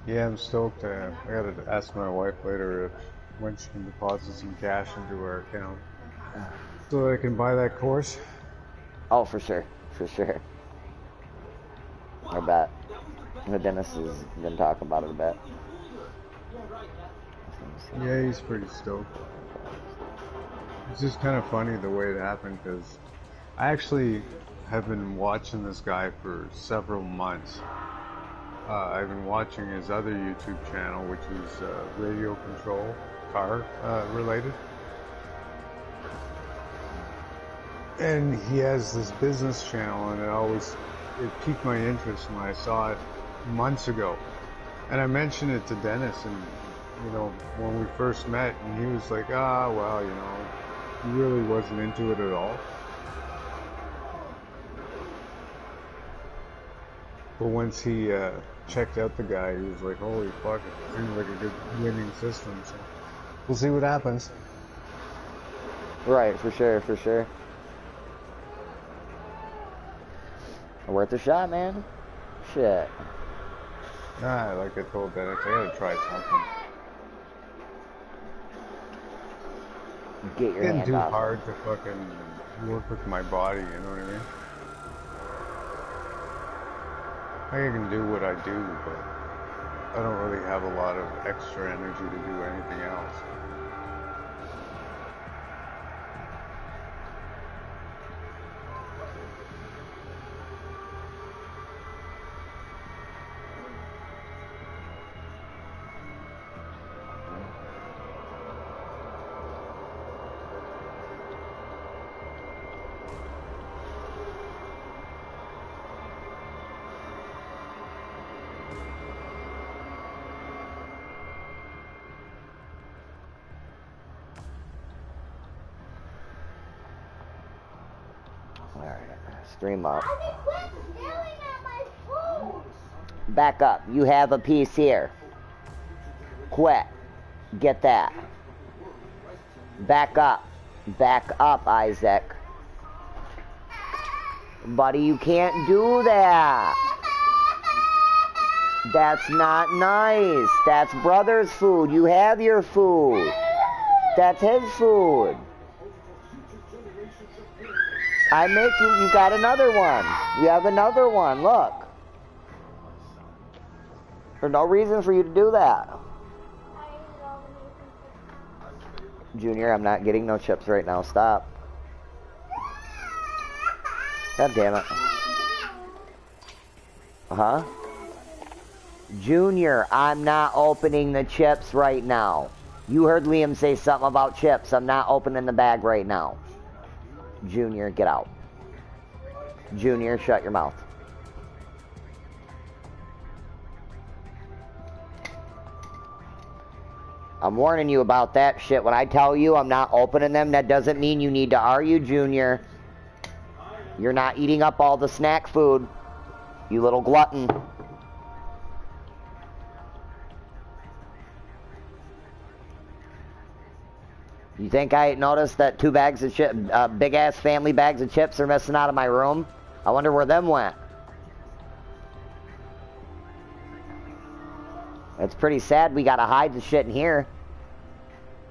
Yeah, I'm stoked. I gotta ask my wife later if when she can deposit some cash into our account so that I can buy that course. Oh, for sure. For sure. I bet. Dennis has been talking about it a bit. Yeah, he's pretty stoked. It's just kind of funny the way it happened because I actually have been watching this guy for several months. I've been watching his other YouTube channel, which is radio control, car related. And he has this business channel, and it piqued my interest when I saw it months ago. And I mentioned it to Dennis, and you know, when we first met, and he was like, well, you know, he really wasn't into it at all. But once he checked out the guy, he was like, holy fuck, it seems like a good winning system. So we'll see what happens. Right, for sure, for sure. Worth a shot, man. Shit. Nah, like I told Dennis, I gotta try something. Get your Getting hand too off. hard to fucking work with my body, you know what I mean? I can do what I do, but I don't really have a lot of extra energy to do anything else. Alright, stream up. Back up. You have a piece here. Quit. Get that. Back up. Back up, Isaac. Buddy, you can't do that. That's not nice. That's brother's food. You have your food. That's his food. I make you, you got another one. You have another one, look. There's no reason for you to do that. Junior, I'm not getting no chips right now, stop. God damn it. Huh? Junior, I'm not opening the chips right now. You heard Liam say something about chips. I'm not opening the bag right now. Junior, get out. Junior, shut your mouth. I'm warning you about that shit. When I tell you I'm not opening them, that doesn't mean you need to argue, Junior. You're not eating up all the snack food, you little glutton. You think I noticed that 2 bags of chips, big-ass family bags of chips are missing out of my room? I wonder where them went. It's pretty sad we gotta hide the shit in here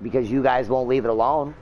because you guys won't leave it alone.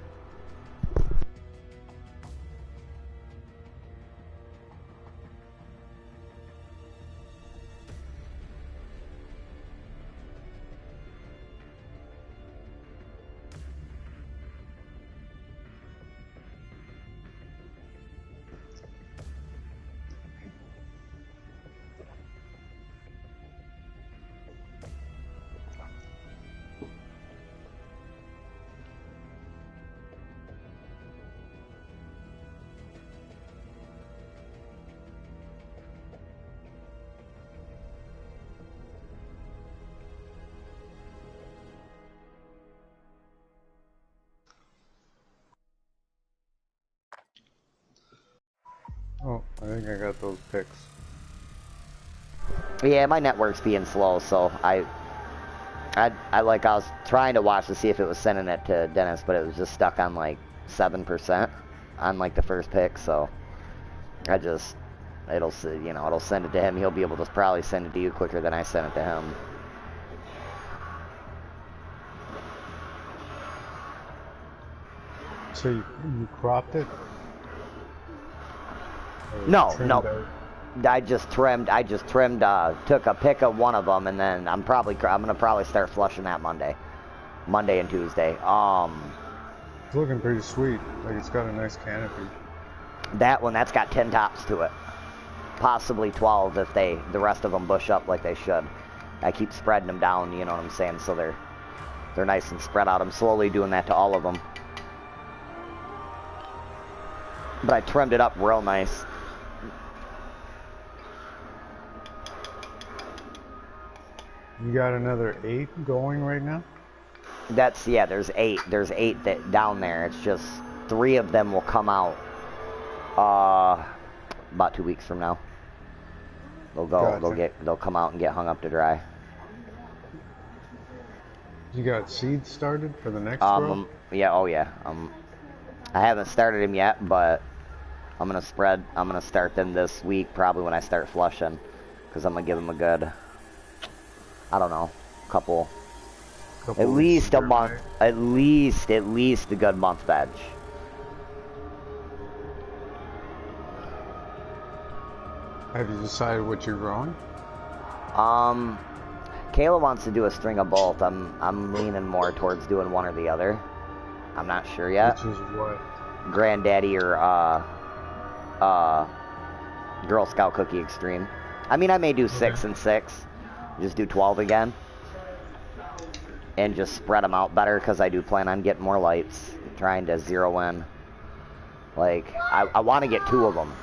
Oh, I think I got those pics. Yeah, my network's being slow, so I was trying to watch to see if it was sending it to Dennis, but it was just stuck on like 7% on like the first pic, so it'll send it to him. He'll be able to probably send it to you quicker than I sent it to him. So you cropped it? Or No, trimmed no. out? I just trimmed, took a pick of one of them, and then I'm gonna probably start flushing that Monday and Tuesday. It's looking pretty sweet. Like it's got a nice canopy. That one, that's got 10 tops to it. Possibly 12 if the rest of them bush up like they should. I keep spreading them down, you know what I'm saying, so they're nice and spread out. I'm slowly doing that to all of them. But I trimmed it up real nice. You got another 8 going right now? Yeah, there's 8. There's 8 down there. It's just 3 of them will come out about 2 weeks from now. They'll come out and get hung up to dry. You got seeds started for the next row? Yeah, oh yeah. I haven't started them yet, but I'm gonna start them this week, probably when I start flushing, because I'm gonna give them a good, I don't know, couple at least a month, at least a good month veg. Have you decided what you're growing? Kayla wants to do a string of both. I'm leaning more towards doing one or the other. I'm not sure yet. Which is what? Granddaddy or Girl Scout Cookie Extreme. I mean, I may do 6 and 6. Just do 12 again. And just spread them out better, because I do plan on getting more lights. Trying to zero in. Like, I want to get 2 of them.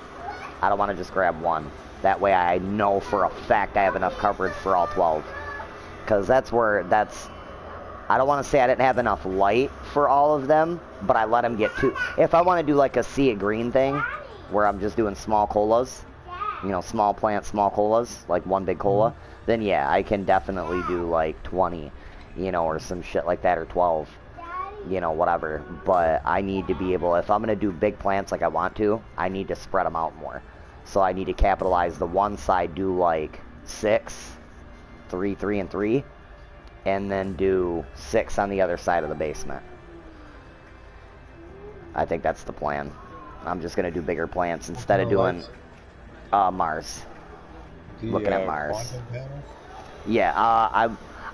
I don't want to just grab 1. That way I know for a fact I have enough coverage for all 12. Because I don't want to say I didn't have enough light for all of them, but I let them get 2. If I want to do like a sea of green thing, where I'm just doing small colas, you know, small plants, small colas, like one big cola, then yeah, I can definitely do like 20, you know, or some shit like that, or 12, you know, whatever. But I need to be able, if I'm going to do big plants like I want to, I need to spread them out more. So I need to capitalize the one side, do like 6, 3, 3, and 3, and then do 6 on the other side of the basement. I think that's the plan. I'm just going to do bigger plants instead of doing Mars. Looking at Mars. Yeah,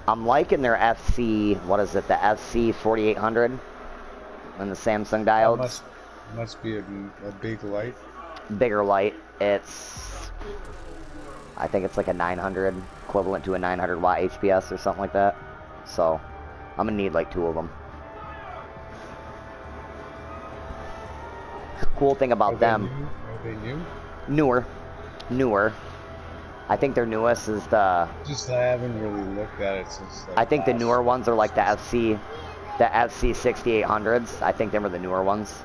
I'm liking their FC, what is it, the FC 4800 and the Samsung diodes. Must be a big light. Bigger light. I think it's like a 900, equivalent to a 900 watt HPS or something like that. So I'm gonna need like 2 of them. Cool thing about them. Are they new? Newer. I think their newest is the. Just I haven't really looked at it since. Like, I think the newer ones are like the FC 6800s. I think they were the newer ones.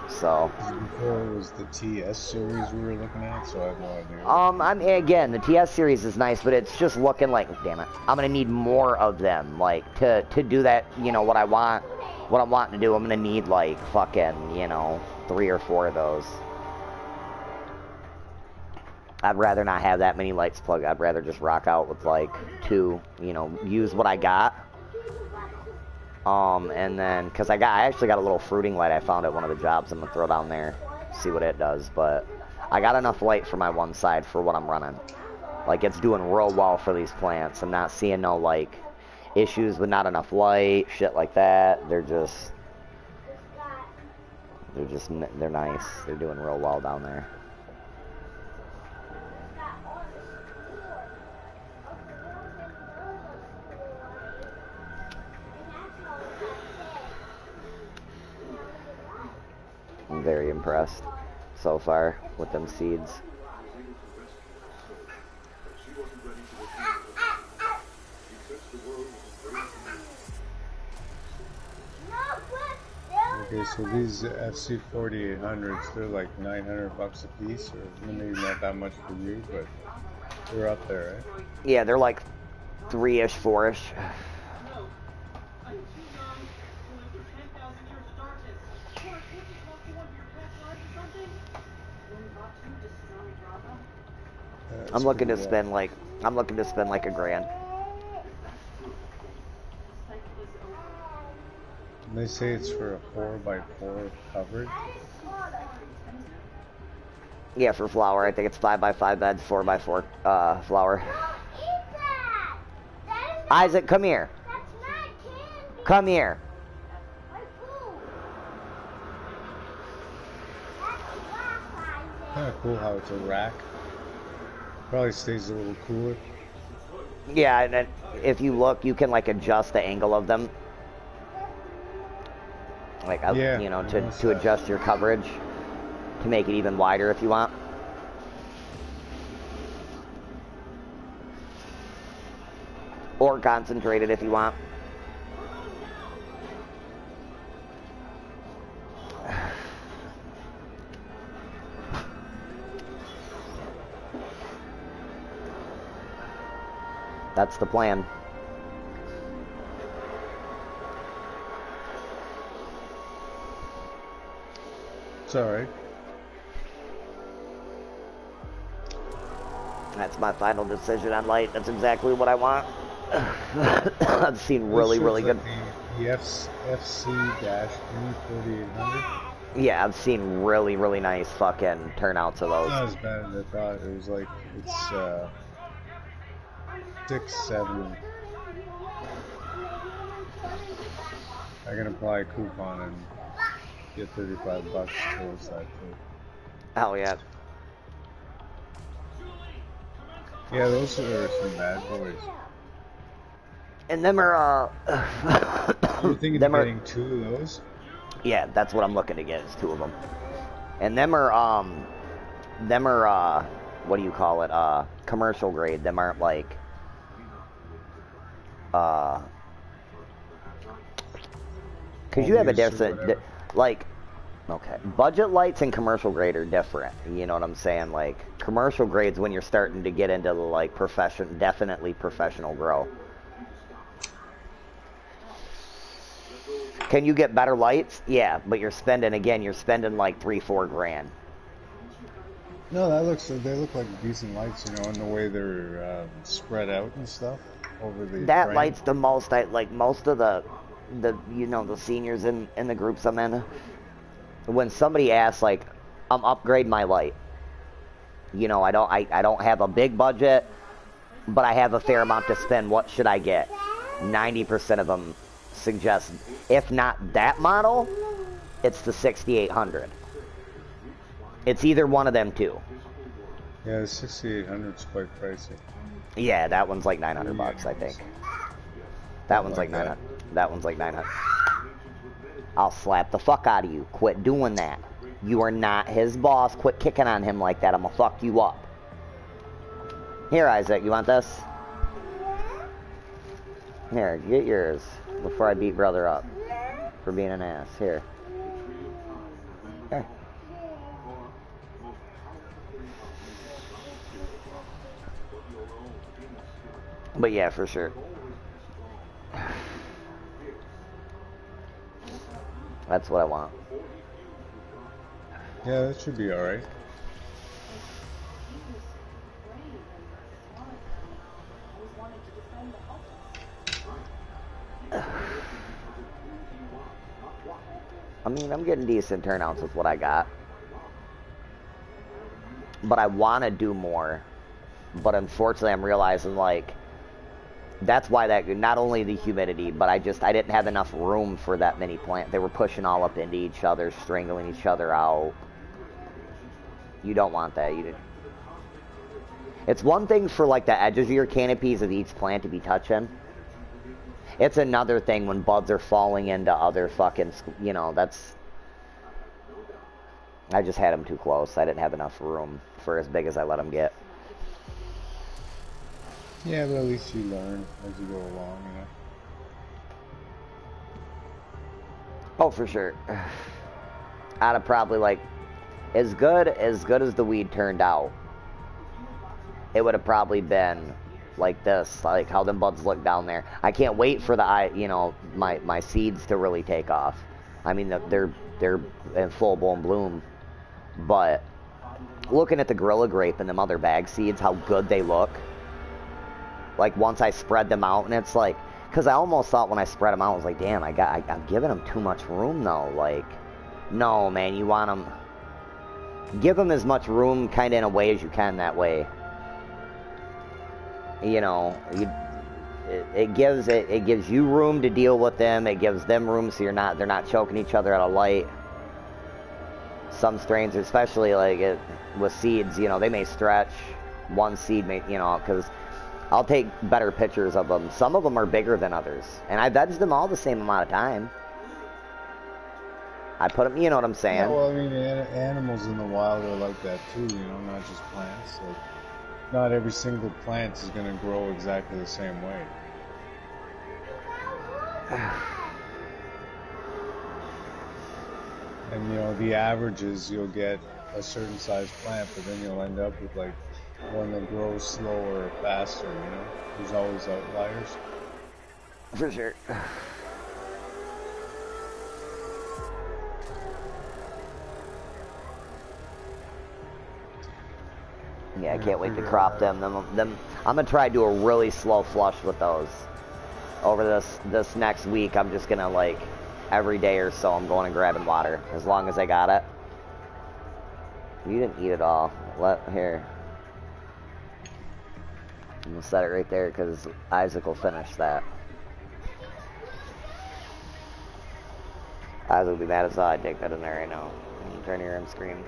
So. Before it was the TS series we were looking at, so I have no idea. I mean, again, the TS series is nice, but it's just looking like, damn it, I'm gonna need more of them, like to do that. You know what I'm wanting to do. I'm gonna need like fucking, you know, 3 or 4 of those. I'd rather not have that many lights plugged. I'd rather just rock out with like 2, you know, use what I got. And then, cause I actually got a little fruiting light I found at one of the jobs. I'm gonna throw down there, see what it does. But I got enough light for my one side for what I'm running. Like, it's doing real well for these plants. I'm not seeing no like issues with not enough light, shit like that. They're nice. They're doing real well down there. I'm very impressed so far with them seeds. Okay, so these FC 4800s, they're like $900 a piece, or maybe not that much for you, but they're up there, right? Yeah, they're like 3-ish, 4-ish. I'm looking to spend like $1,000. They say it's for a 4x4 coverage. Yeah, for flower. I think it's 5x5 beds, 4x4 flower. Isaac, come here. Come here. Kind of cool how it's a rack. Probably stays a little cooler. Yeah, and then if you look, you can like adjust the angle of them. Like, yeah, you know, to adjust your coverage to make it even wider if you want. Or concentrated if you want. That's the plan. It's alright. That's my final decision on light. That's exactly what I want. I've seen really good. The FC-E4800. Yeah, I've seen really nice fucking turnouts of those. It's not as bad as I thought. It was like, it's $670. I can apply a coupon and get $35 towards that too. Hell yeah. Yeah, those are some bad boys. And them are, You're thinking of getting 2 of those? Yeah, that's what I'm looking to get, is 2 of them. And them are, what do you call it, commercial grade. Them aren't like, cause you have a different, like, okay, budget lights and commercial grade are different. You know what I'm saying? Like, commercial grades when you're starting to get into the, like, definitely professional grow. Can you get better lights? Yeah, but you're spending like $3-4 grand. No, they look like decent lights, you know, in the way they're spread out and stuff over the That frame. light's the most, most of the you know, the seniors in the groups I'm in, when somebody asks, like, I'm upgrading my light, you know, I don't have a big budget, but I have a fair amount to spend, what should I get? 90% of them suggest, if not that model, it's the 6800. It's either one of them two. Yeah, the 6800 is quite pricey. Yeah, that one's like $900, I think. That one's like 900. That one's like 900. I'll slap the fuck out of you. Quit doing that. You are not his boss. Quit kicking on him like that. I'm gonna fuck you up. Here, Isaac, you want this? Here, get yours before I beat brother up for being an ass. Here. Here. But yeah, for sure. That's what I want. Yeah, that should be alright. I mean, I'm getting decent turnouts with what I got. But I want to do more. But unfortunately, I'm realizing, like, that's why that, not only the humidity, but I didn't have enough room for that many plants. They were pushing all up into each other, strangling each other out. You don't want that. It's one thing for, like, the edges of your canopies of each plant to be touching. It's another thing when buds are falling into other fucking, you know, that's... I just had them too close. I didn't have enough room for as big as I let them get. Yeah, but at least you learn as you go along, you know. Oh, for sure. I'd have probably, like, as good as the weed turned out, it would have probably been like this, like how them buds look down there. I can't wait for my seeds to really take off. I mean, they're in full blown bloom, but looking at the Gorilla Grape and them other bag seeds, how good they look. Like, once I spread them out, and it's like, Because I almost thought when I spread them out, I was like, damn, I'm giving them too much room though. Like, no, man, you want them, give them as much room kind of in a way as you can that way. You know, it gives you room to deal with them. It gives them room so they're not choking each other at a light. Some strains, especially like with seeds, you know, they may stretch. One seed may, you know, because I'll take better pictures of them. Some of them are bigger than others, and I vegged them all the same amount of time. I put them, you know what I'm saying? Yeah, well, I mean, animals in the wild are like that too, you know, not just plants. Like, not every single plant is going to grow exactly the same way. And, you know, the averages, you'll get a certain size plant, but then you'll end up with, like, one that grows slower or faster, you know? There's always outliers. For sure. Yeah, I can't wait to crop them. I'm gonna try to do a really slow flush with those. Over this next week, I'm just gonna, like, every day or so, I'm going and grabbing water, as long as I got it. You didn't eat it all. Here. I'm gonna set it right there, because Isaac will finish that. Isaac will be mad as hell. I take that in there right now. Turn here and scream.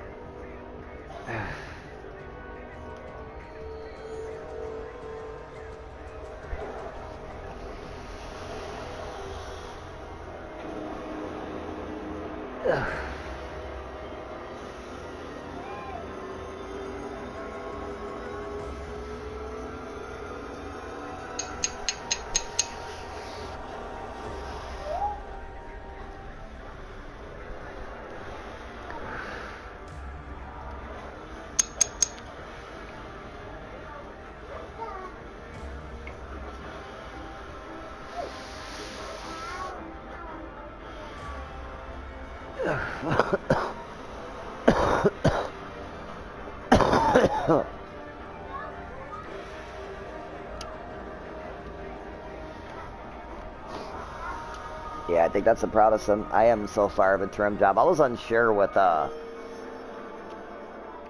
Yeah, I think that's the proudest I am so far of a trim job. I was unsure with the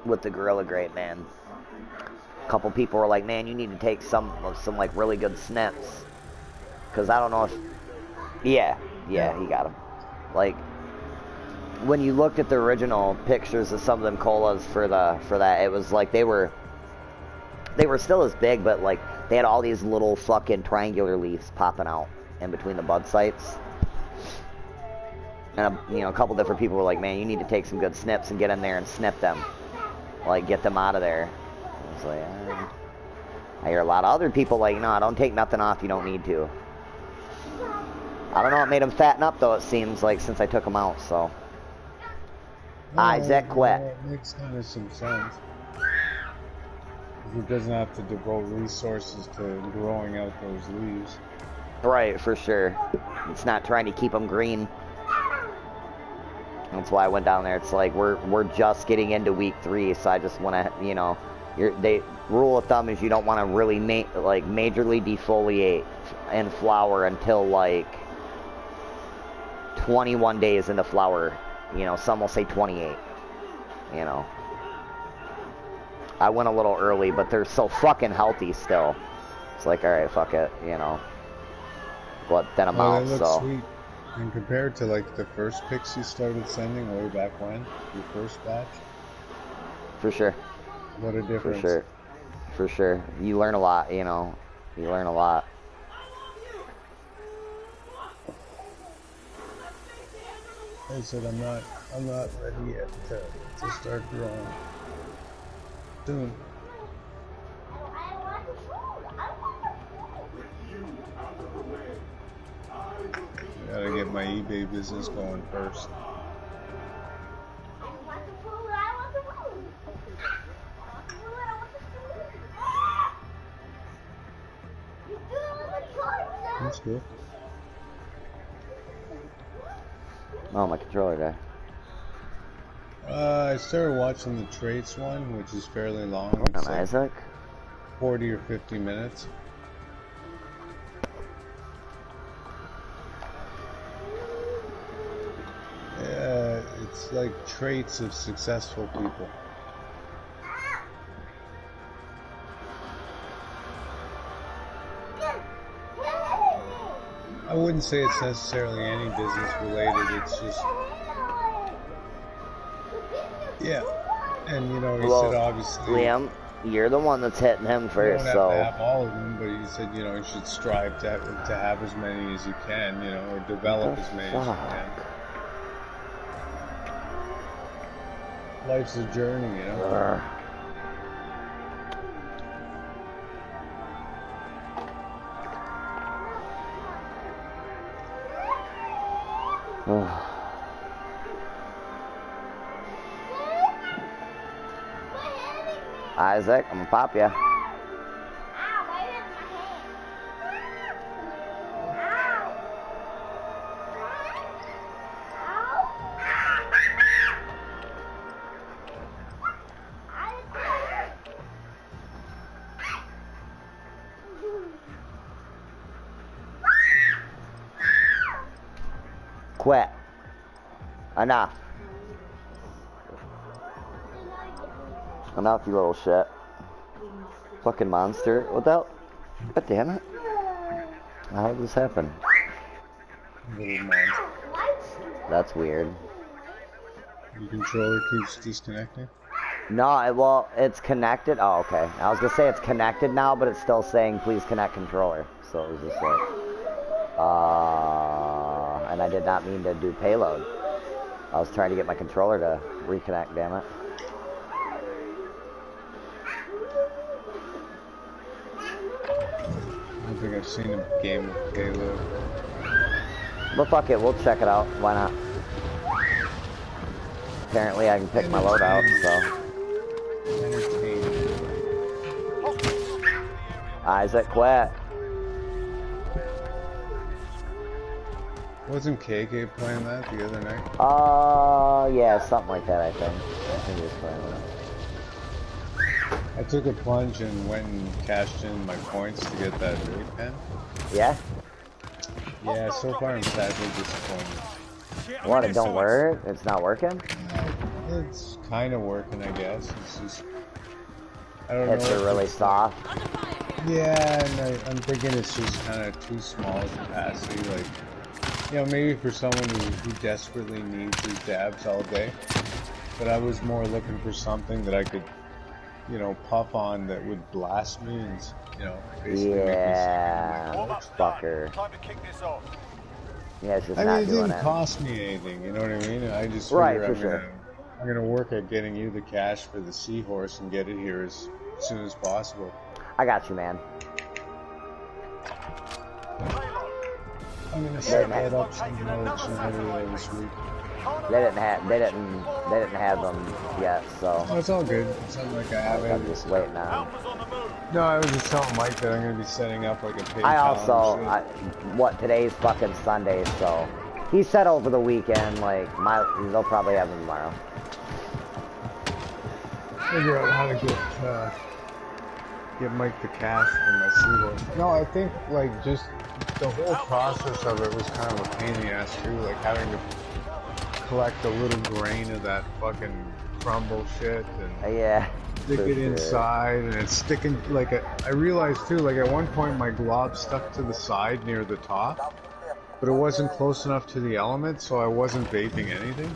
Gorilla Grate, man. A couple people were like, man, you need to take some like really good snips. Because I don't know if... Yeah, he got them. Like, when you looked at the original pictures of some of them colas for that, it was like they were still as big, but like they had all these little fucking triangular leaves popping out in between the bud sites. And you know, a couple different people were like, man, you need to take some good snips and get in there and snip them. Like, get them out of there. I was like, I hear a lot of other people like, no, don't take nothing off, you don't need to. I don't know, it made them fatten up though, it seems like, since I took them out, so. Isaac quit. It makes kind of some sense. It doesn't have to devote resources to growing out those leaves. Right, for sure. It's not trying to keep them green. That's why I went down there. It's like we're just getting into week 3, so I just want to, you know, rule of thumb is you don't want to really majorly defoliate and flower until like 21 days into flower. You know, some will say 28. You know, I went a little early, but they're so fucking healthy still. It's like, all right, fuck it, you know. But then I'm out, so. Sweet. And compared to like the first pics you started sending way back when, your first batch. For sure. What a difference. For sure. For sure. You learn a lot, you know. You learn a lot. I said I'm not ready yet to start growing. Soon. Gotta get my eBay business going first. That's good. Oh, my controller died. I started watching the traits one, which is fairly long. It's like Isaac? 40 or 50 minutes. like traits of successful people. I wouldn't say it's necessarily any business related, it's just, yeah. And you know, he said obviously, Liam, you're the one that's hitting him first, you so. don't have to have all of them, but he said, you know, you should strive to have as many as you can, you know, or develop as many as you can. Life's a journey, you know. Isaac, I'm gonna pop ya. Quit. Enough. Enough, you little shit. Fucking monster. What the hell? God damn it. How did this happen? Little monster. That's weird. Your controller keeps disconnecting? No, well, it's connected. Oh, okay. I was gonna say it's connected now, but it's still saying please connect controller. So it was just like, and I did not mean to do payload. I was trying to get my controller to reconnect, damn it. I don't think I've seen a game with payload. But fuck it, we'll check it out. Why not? Apparently I can pick my load out, so. Isaac, quit. Wasn't KK playing that the other night? Yeah, something like that, I think. I think he was playing that. I took a plunge and went and cashed in my points to get that vape pen. Yeah? Yeah, so far I'm sadly disappointed. What, it don't work? It's not working? It's kind of working, I guess. It's just, I don't know. It's really soft. Yeah, and I'm thinking it's just kind of too small a capacity. Like, you know, maybe for someone who desperately needs his dabs all day. But I was more looking for something that I could, you know, puff on that would blast me and, you know, basically make me sick. Fucker. Yeah, it's just I not mean, it doing didn't it. cost me anything, you know what I mean? I just figure I'm gonna work at getting you the cash for the seahorse and get it here as soon as possible. I got you, man. I'm gonna set that up sometime this week. They didn't have them yet, so. Oh, it's all good. It's not like I have it. I'm just waiting on. No, I was just telling Mike that I'm gonna be setting up like a PayPal. I also, today's fucking Sunday, so he said over the weekend, like they'll probably have them tomorrow. Figure out how to get Mike the cash for my seahorse. No, I think like just the whole process of it was kind of a pain in the ass too, like having to collect a little grain of that fucking crumble shit and yeah, stick it inside, and it's sticking like I realized too, like at one point my glob stuck to the side near the top, but it wasn't close enough to the element, so I wasn't vaping anything.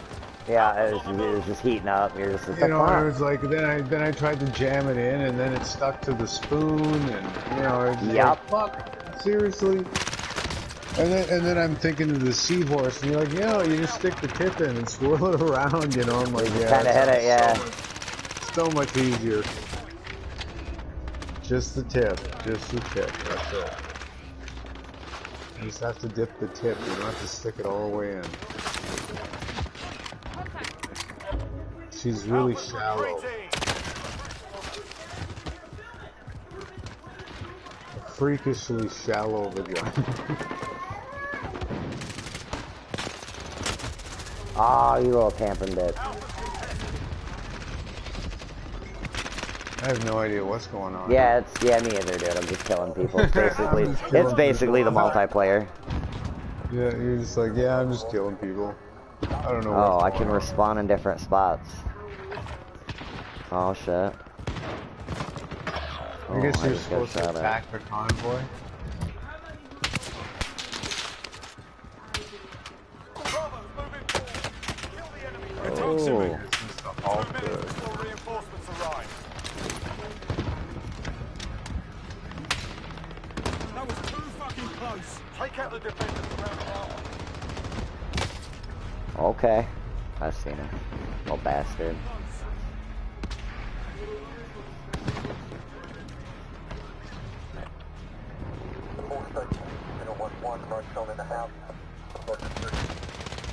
Yeah, it was just heating up. You're just like, you know, it was like then I tried to jam it in, and then it stuck to the spoon, and you know, it's like, fuck, seriously. And then I'm thinking of the seahorse, and you're like, you know, you just stick the tip in and swirl it around, you know. I'm like, yeah, kind of hit it, yeah. So much easier. Just the tip, that's it. You just have to dip the tip. You don't have to stick it all the way in. She's really shallow. A freakishly shallow vagina. Oh, you little tampering bitch. I have no idea what's going on. Yeah, me either, dude. I'm just killing people. It's basically the multiplayer. Yeah, you're just like, yeah, I'm just killing people. I don't know Oh, what's I can going on. respawn in different spots. Oh shit. I guess I you're just got supposed to shot at. attack the convoy. Oh. Since the Hulk That was too fucking close. Take out the defenders around the armor. Okay. I've seen him. Little bastard.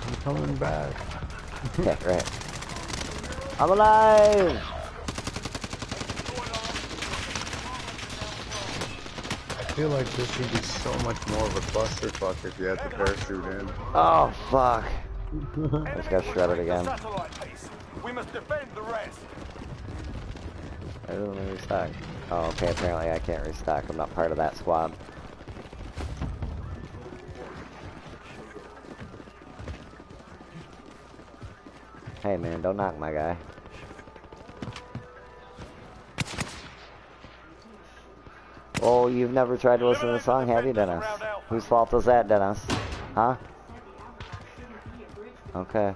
I'm coming back. Yeah, right. I'm alive! I feel like this would be so much more of a clusterfuck if you had to parachute in. Oh, fuck. I just got shredded again. We must defend the rest. I didn't restock. Oh, okay, apparently I can't restock. I'm not part of that squad. Hey man, don't knock my guy. Oh, you've never tried to listen to the song, have you, Dennis? Whose fault was that, Dennis? Huh? Okay.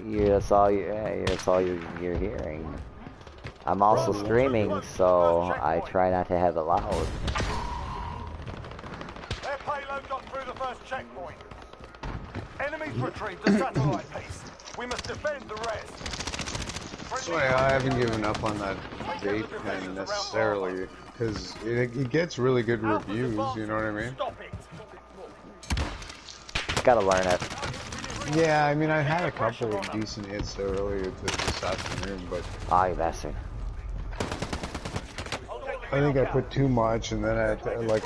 That's all you're hearing. I'm also streaming, so I try not to have it loud. Their payload got through the first checkpoint. Enemies retrieved the satellite piece. We must defend the rest. So I haven't given up on that vape pen necessarily, because it gets really good reviews, you know what I mean? Gotta learn it. Yeah, I mean, I had a couple of decent hits earlier this afternoon, but... Ah, you bastard. I think I put too much, and then I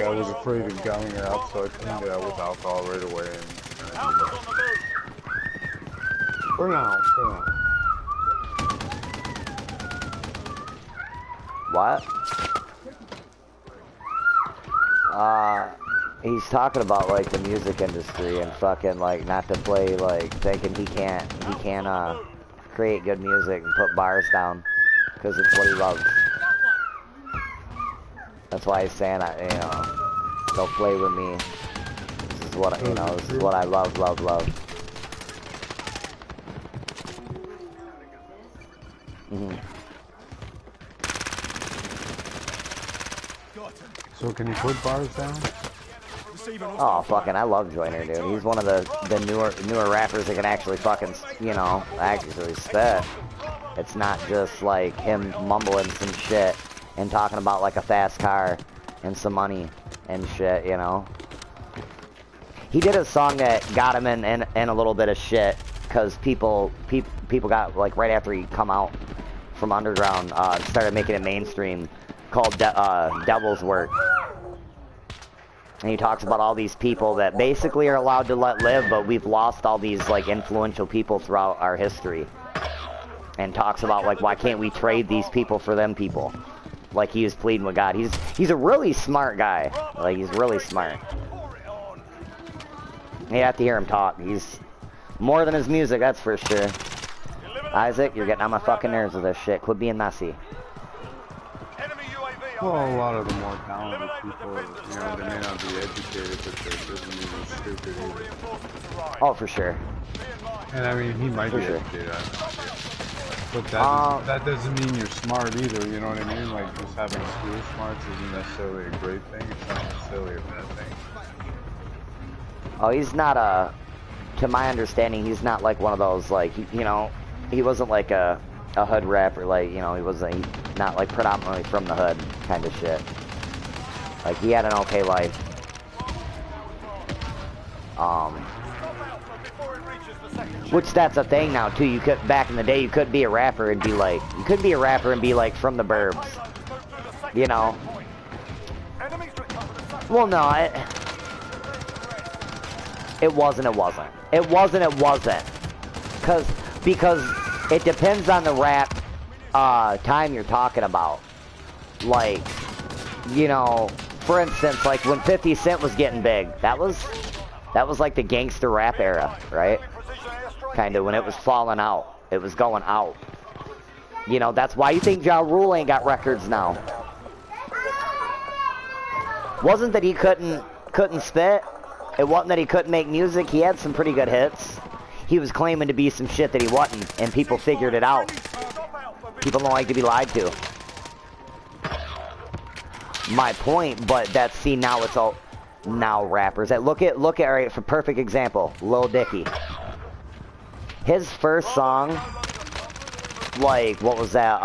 was afraid of gummy it up, so I cleaned it out with alcohol right away. And for now. What? He's talking about like the music industry and fucking like not to play like thinking he can't create good music and put bars down because it's what he loves. That's why he's saying don't play with me. This is what this is what I love. So can you put bars down? Oh, fucking, I love Joyner, dude. He's one of the newer rappers that can actually fucking, actually spit. It's not just, like, him mumbling some shit and talking about, like, a fast car and some money and shit, you know? He did a song that got him in a little bit of shit, because people got, like, right after he come out from underground, started making it mainstream, called Devil's Work. And he talks about all these people that basically are allowed to let live, but we've lost all these like influential people throughout our history. And talks about like, why can't we trade these people for them people? Like he was pleading with God. He's a really smart guy. Like he's really smart. You have to hear him talk. He's more than his music, that's for sure. Isaac, you're getting on my fucking nerves with this shit. Quit being messy. Well, a lot of the more talented people, they may not be educated, but they're just even stupid either. Oh, for sure. And I mean, he might be educated, but that doesn't mean you're smart either, you know what I mean? Like, just having school smarts isn't necessarily a great thing, it's not necessarily a bad thing. Oh, he's not to my understanding, he's not like one of those, like, he wasn't like a hood rapper, like, he wasn't, not like predominantly from the hood kind of shit. Like, he had an okay life. Which that's a thing now too. You could, back in the day, you could be a rapper and be like, from the burbs. You know? Well, no, it wasn't. Because it depends on the rap time you're talking about. Like, for instance, like when 50 Cent was getting big, that was like the gangster rap era, right? Kind of when it was falling out. It was going out. You know, that's why you think Ja Rule ain't got records now. Wasn't that he couldn't spit. It wasn't that he couldn't make music. He had some pretty good hits. He was claiming to be some shit that he wasn't, and people figured it out. People don't like to be lied to. My point, but that's, see, now it's all, now rappers. Look at, all right, for perfect example, Lil Dicky. His first song, like, what was that,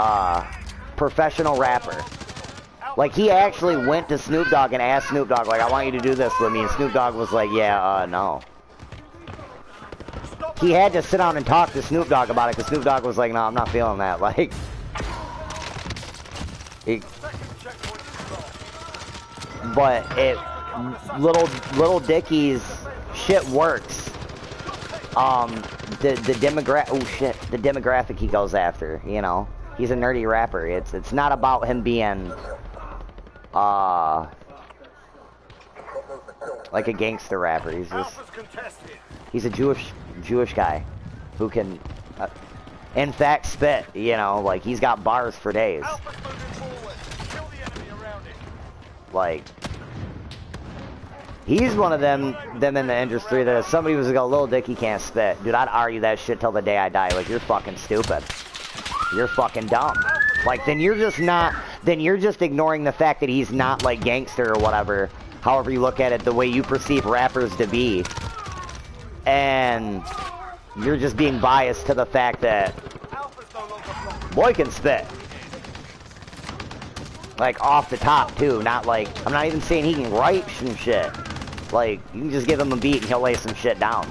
professional rapper. Like, he actually went to Snoop Dogg and asked Snoop Dogg, like, I want you to do this with me, and Snoop Dogg was like, yeah, no. He had to sit down and talk to Snoop Dogg about it, because Snoop Dogg was like, no, I'm not feeling that, like... But Little Dicky's shit works. The demographic he goes after, you know, he's a nerdy rapper. It's not about him being like a gangster rapper. He's a Jewish guy who can in fact spit, you know, like he's got bars for days. Like, he's one of them in the industry that if somebody was to go, Lil Dicky can't spit, dude, I'd argue that shit till the day I die. Like, you're fucking stupid. You're fucking dumb. Like, then you're just ignoring the fact that he's not like gangster or whatever, however you look at it, the way you perceive rappers to be. And you're just being biased to the fact that boy can spit. Like, off the top, too. Not like, I'm not even saying he can write some shit. Like, you can just give him a beat and he'll lay some shit down.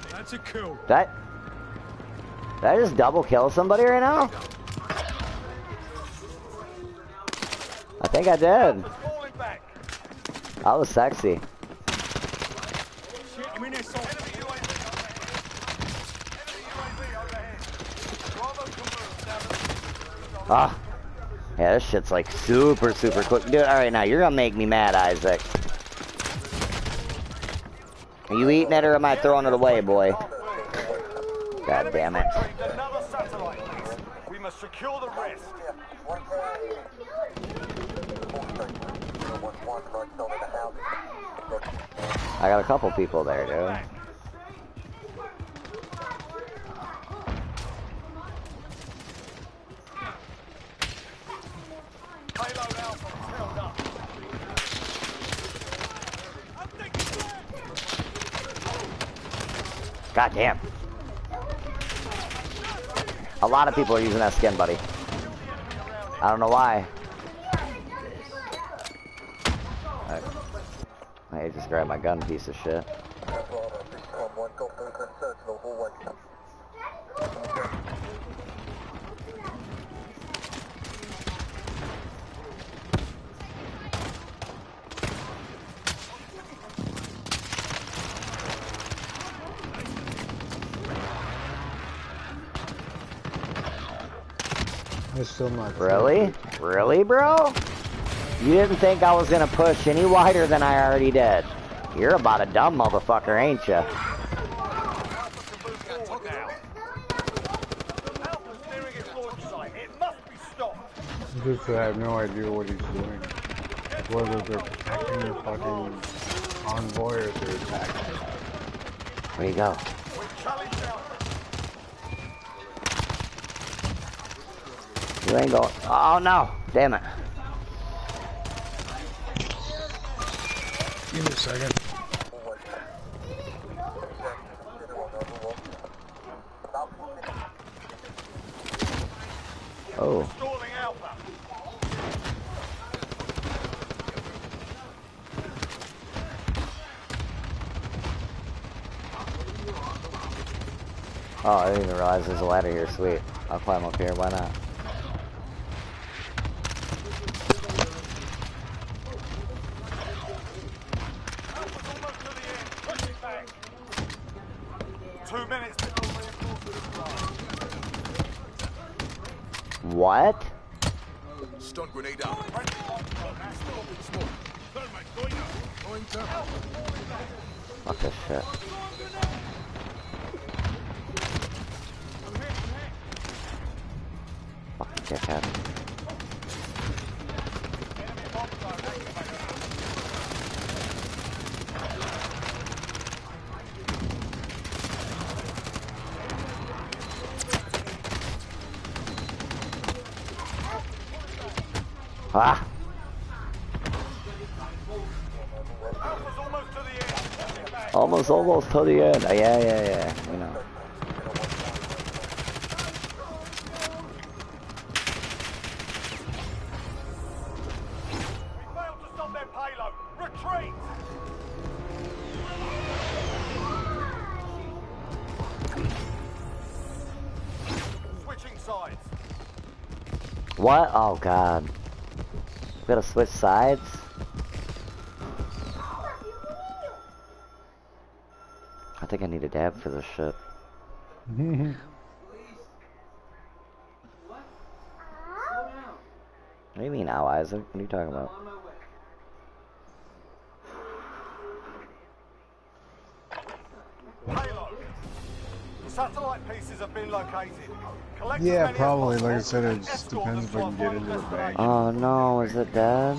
That's a kill. Did I just double kill somebody right now? I think I did. That was sexy. Ah, yeah, this shit's like super quick. Dude, alright, now you're gonna make me mad, Isaac. Are you eating it or am I throwing it away, boy? God damn it. We must secure the rest. I got a couple people there, dude. God damn. A lot of people are using that skin, buddy. I don't know why. I just grabbed my gun, piece of shit. It's still not really? Really, bro? You didn't think I was gonna push any wider than I already did. You're about a dumb motherfucker, ain't ya? Just I have no idea what he's doing. Whether they're protecting the fucking convoy or they're attacking. Where you go? You ain't going. Oh no! Damn it. Give me a second. Oh. Oh, I didn't even realize there's a ladder here. Sweet. I'll climb up here. Why not? What? Stun grenade out. Fuck this shit. Fucking dickhead. Ah! Almost to the end. Yeah. You know. We failed to stop their payload. Retreat! Switching sides. What? Oh god. We gotta switch sides? I think I need a dab for this shit. What do you mean, ow, Isaac? What are you talking about? Payload. The satellite pieces have been located. Collect as Yeah, many as probably. possible Like I said, it and just escort depends them if I to can our get into final the bank. Oh no, is it dead?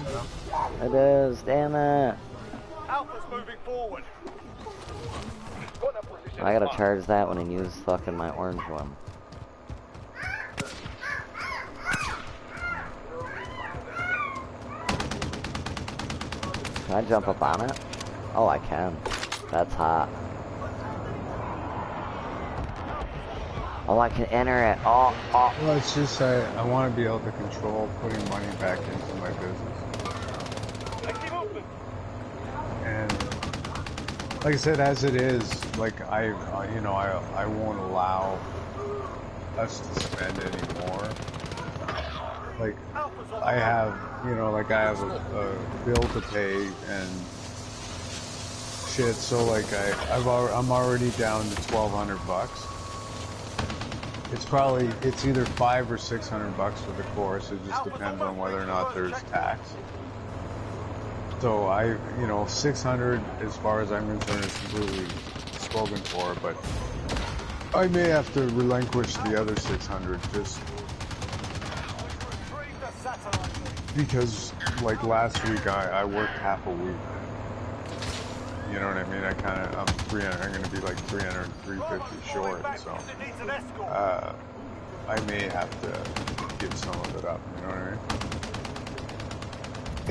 It is, damn it. Alpha's moving forward. I gotta charge that one and use fucking my orange one. Can I jump up on it? Oh, I can. That's hot. Oh, I can enter it. Oh. Well, it's just I want to be able to control putting money back into my business. And like I said, as it is, like I won't allow us to spend anymore. Like I have, like I have a bill to pay and shit. So like I'm already down to $1,200. It's either $500 or $600 for the course. It just depends on whether or not there's tax. So 600 as far as I'm concerned is completely spoken for, but I may have to relinquish the other 600 just because like last week I worked half a week. You know what I mean? I'm 300. I'm gonna be like 300, 350 short. So I may have to give some of it up. You know what I mean?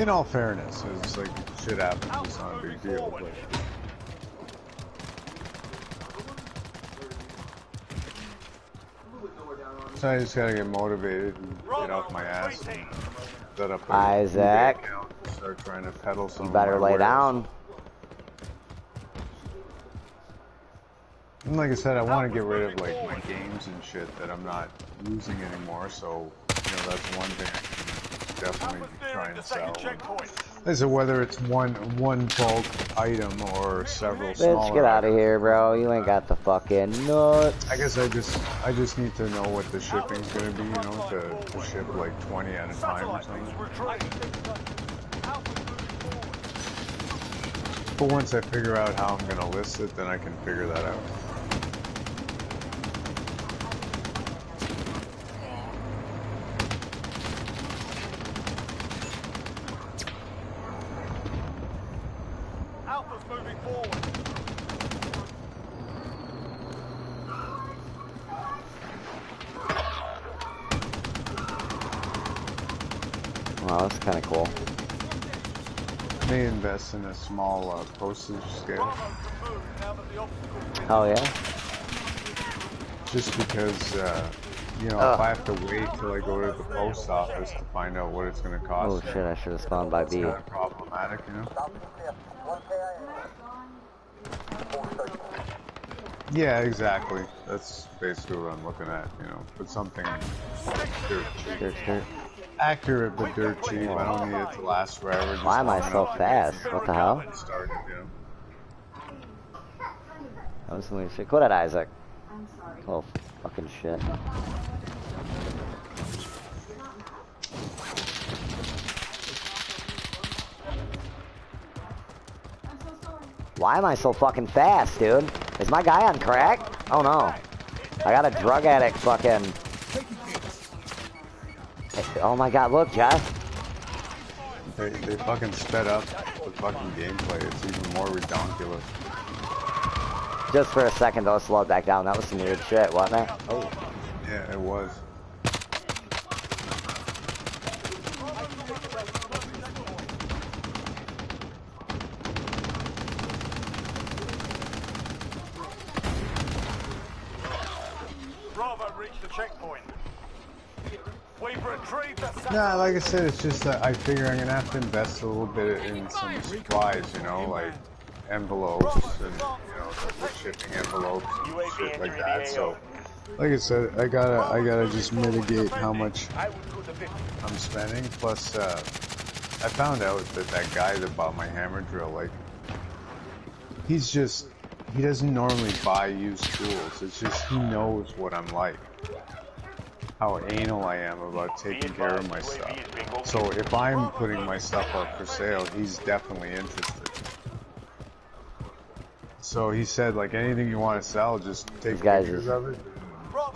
In all fairness, it's like shit happens. It's not a big deal. But so I just gotta get motivated and get off my ass and set up Isaac, start trying to peddle some. You better lay down. And like I said, I want to get rid of like my games and shit that I'm not using anymore. So that's one thing I can definitely try and sell. Is it whether it's one bulk item or several smaller Bitch, get out of items. here, bro. You ain't got the fucking nuts. I guess I just need to know what the shipping's gonna be, to ship like 20 at a time or something. But once I figure out how I'm gonna list it, then I can figure that out. Alpha's moving forward. Wow, that's kind of cool. May invest in a small postage scale. Oh yeah? Just because, if I have to wait till I go to the post office to find out what it's going to cost. Oh shit, I should have spawned by B. It's kind of problematic, Yeah, exactly. That's basically what I'm looking at, But something dirt cheap. Dirt. Accurate, but dirt cheap. I don't need it to last forever. Just Why am I so fast? What the hell? Started, That was some weird shit. Quit it, Isaac. Oh, fucking shit. Why am I so fucking fast, dude? Is my guy on crack? Oh no. I got a drug addict fucking... Oh my god, look, Jeff. They fucking sped up the fucking gameplay. It's even more redonkulous. Just for a second, though, slow it back down. That was some weird shit, wasn't it? Oh. Yeah, it was. Bravo reached the checkpoint. We've retrieved the Nah, like I said, it's just that I figure I'm gonna have to invest a little bit in some supplies, you know, like envelopes and, you know, the shipping envelopes and shit like that. So, like I said, I gotta just mitigate how much I'm spending. Plus, I found out that guy that bought my hammer drill, like, he doesn't normally buy used tools. It's just he knows what I'm like. How anal I am about taking care of my stuff. So if I'm putting my stuff up for sale, he's definitely interested. So he said, like, anything you want to sell, just take pictures of it.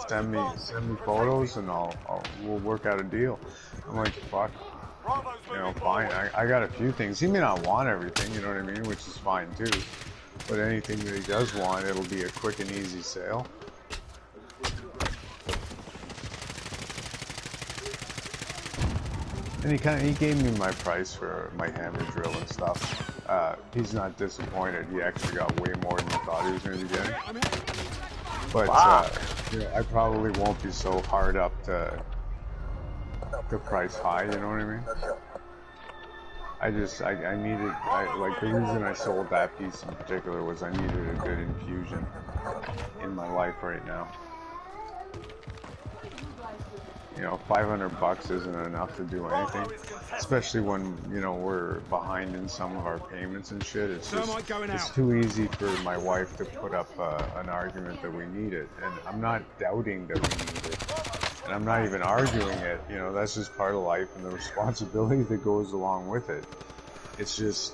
Send me photos, and we'll work out a deal. I'm like, fuck, you know, fine. I got a few things. He may not want everything, you know what I mean, which is fine too. But anything that he does want, it'll be a quick and easy sale. And he gave me my price for my hammer drill and stuff. He's not disappointed. He actually got way more than he thought he was going to be getting. But you know, I probably won't be so hard up to the price high. You know what I mean? I needed, like, the reason I sold that piece in particular was I needed a good infusion in my life right now. You know, $500 isn't enough to do anything, especially when, you know, we're behind in some of our payments and shit. It's just, it's too easy for my wife to put up an argument that we need it, and I'm not doubting that we need it, and I'm not even arguing it. You know, that's just part of life and the responsibility that goes along with it. It's just,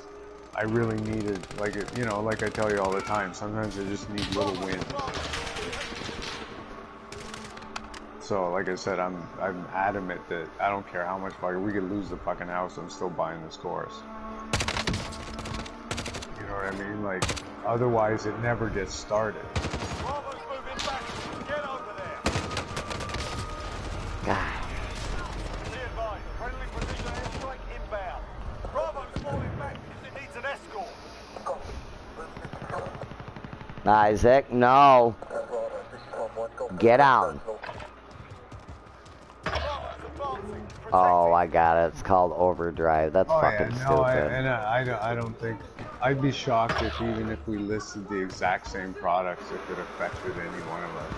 I really needed, like, you know, like I tell you all the time, sometimes I just need little wins. So, like I said, I'm adamant that I don't care how much fucking, we could lose the fucking house, I'm still buying this course. You know what I mean? Like, otherwise it never gets started. Bravo's moving back. Get over there. God. Be advised, friendly precision airstrike inbound. Bravo's falling back because it needs an escort. Isaac, no. Get down. Oh, I got it. It's called overdrive. That's fucking stupid. I don't think, I'd be shocked if even if we listed the exact same products, if it affected any one of us.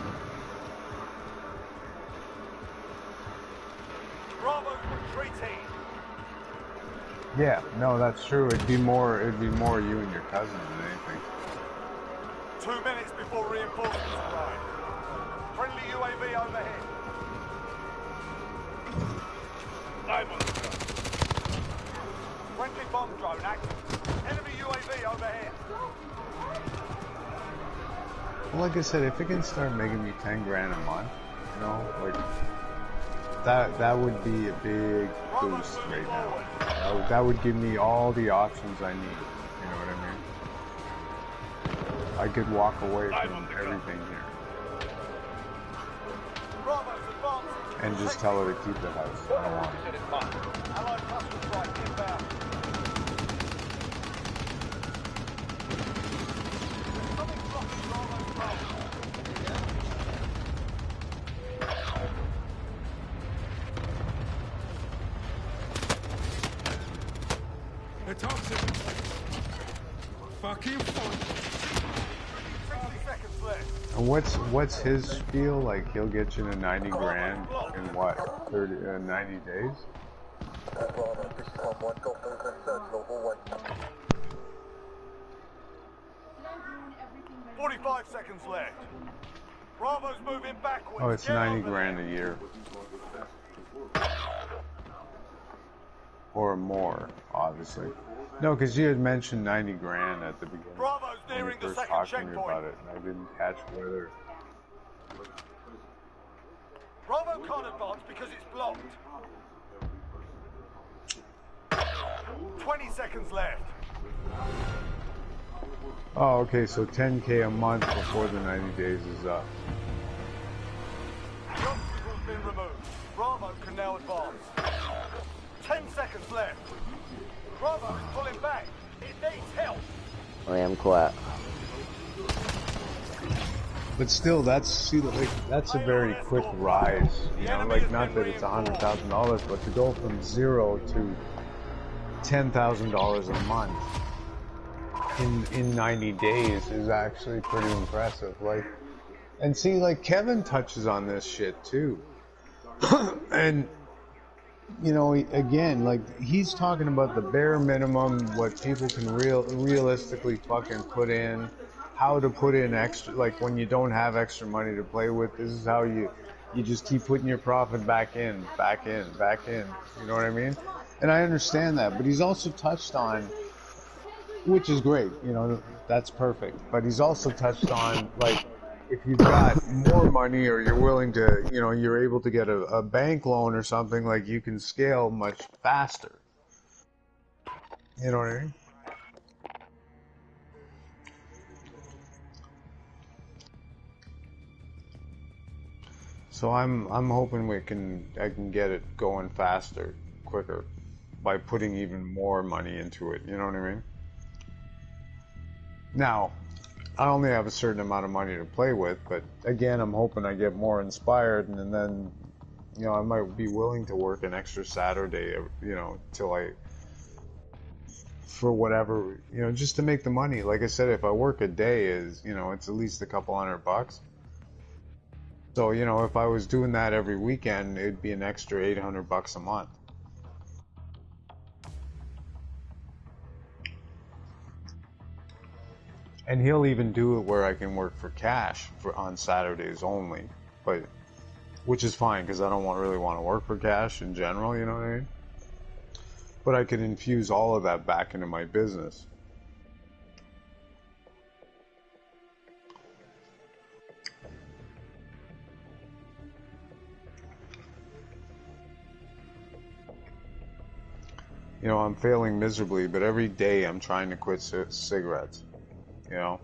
Bravo's retreating. Yeah, no, that's true. It'd be more you and your cousin than anything. 2 minutes before reinforcements arrive. Friendly UAV overhead. I'm on the go. Friendly bomb drone active. Enemy UAV overhead. Well, like I said, if it can start making me 10 grand a month, you know, like, that would be a big boost right now. That would give me all the options I need. You know what I mean? I could walk away from everything here. And just tell her to keep the house. I don't want it. Allied cluster strike inbound. The toxic. Fucking fun. 60 seconds left. And what's his spiel? Like, he'll get you to 90 grand in what, 90 days? 45 seconds left. Bravo's moving backwards. Oh, it's Get 90 over grand there. a year. Or more, obviously. No, because you had mentioned 90 grand at the beginning Bravo's when you nearing the first second talked to me checkpoint. about it, and I didn't catch whether. Bravo can't advance because it's blocked. 20 seconds left. Oh, okay, so 10K a month before the 90 days is up. The obstacle's been removed. Bravo can now advance. 10 seconds left. Bravo is pulling back. It needs help. Liam quit. But still, that's a very quick rise. You know, like not that it's $100,000, but to go from zero to $10,000 a month in 90 days is actually pretty impressive. Like, and see, like Kevin touches on this shit too, and you know, again, like he's talking about the bare minimum, what people can realistically fucking put in, how to put in extra, like when you don't have extra money to play with, this is how you just keep putting your profit back in, you know what I mean? And I understand that, but he's also touched on, which is great, you know, that's perfect, but he's also touched on, like, if you've got more money or you're willing to, you know, you're able to get a bank loan or something, like you can scale much faster. You know what I mean? So I'm hoping I can get it going faster, quicker, by putting even more money into it. You know what I mean? Now, I only have a certain amount of money to play with, but again, I'm hoping I get more inspired, and then, you know, I might be willing to work an extra Saturday, you know, for whatever, you know, just to make the money. Like I said, if I work a day, you know, it's at least a couple $100. So, you know, if I was doing that every weekend, it'd be an extra $800 a month. And he'll even do it where I can work for cash on Saturdays only, but which is fine because I don't really want to work for cash in general, you know what I mean? But I could infuse all of that back into my business. You know, I'm failing miserably, but every day I'm trying to quit cigarettes. You know,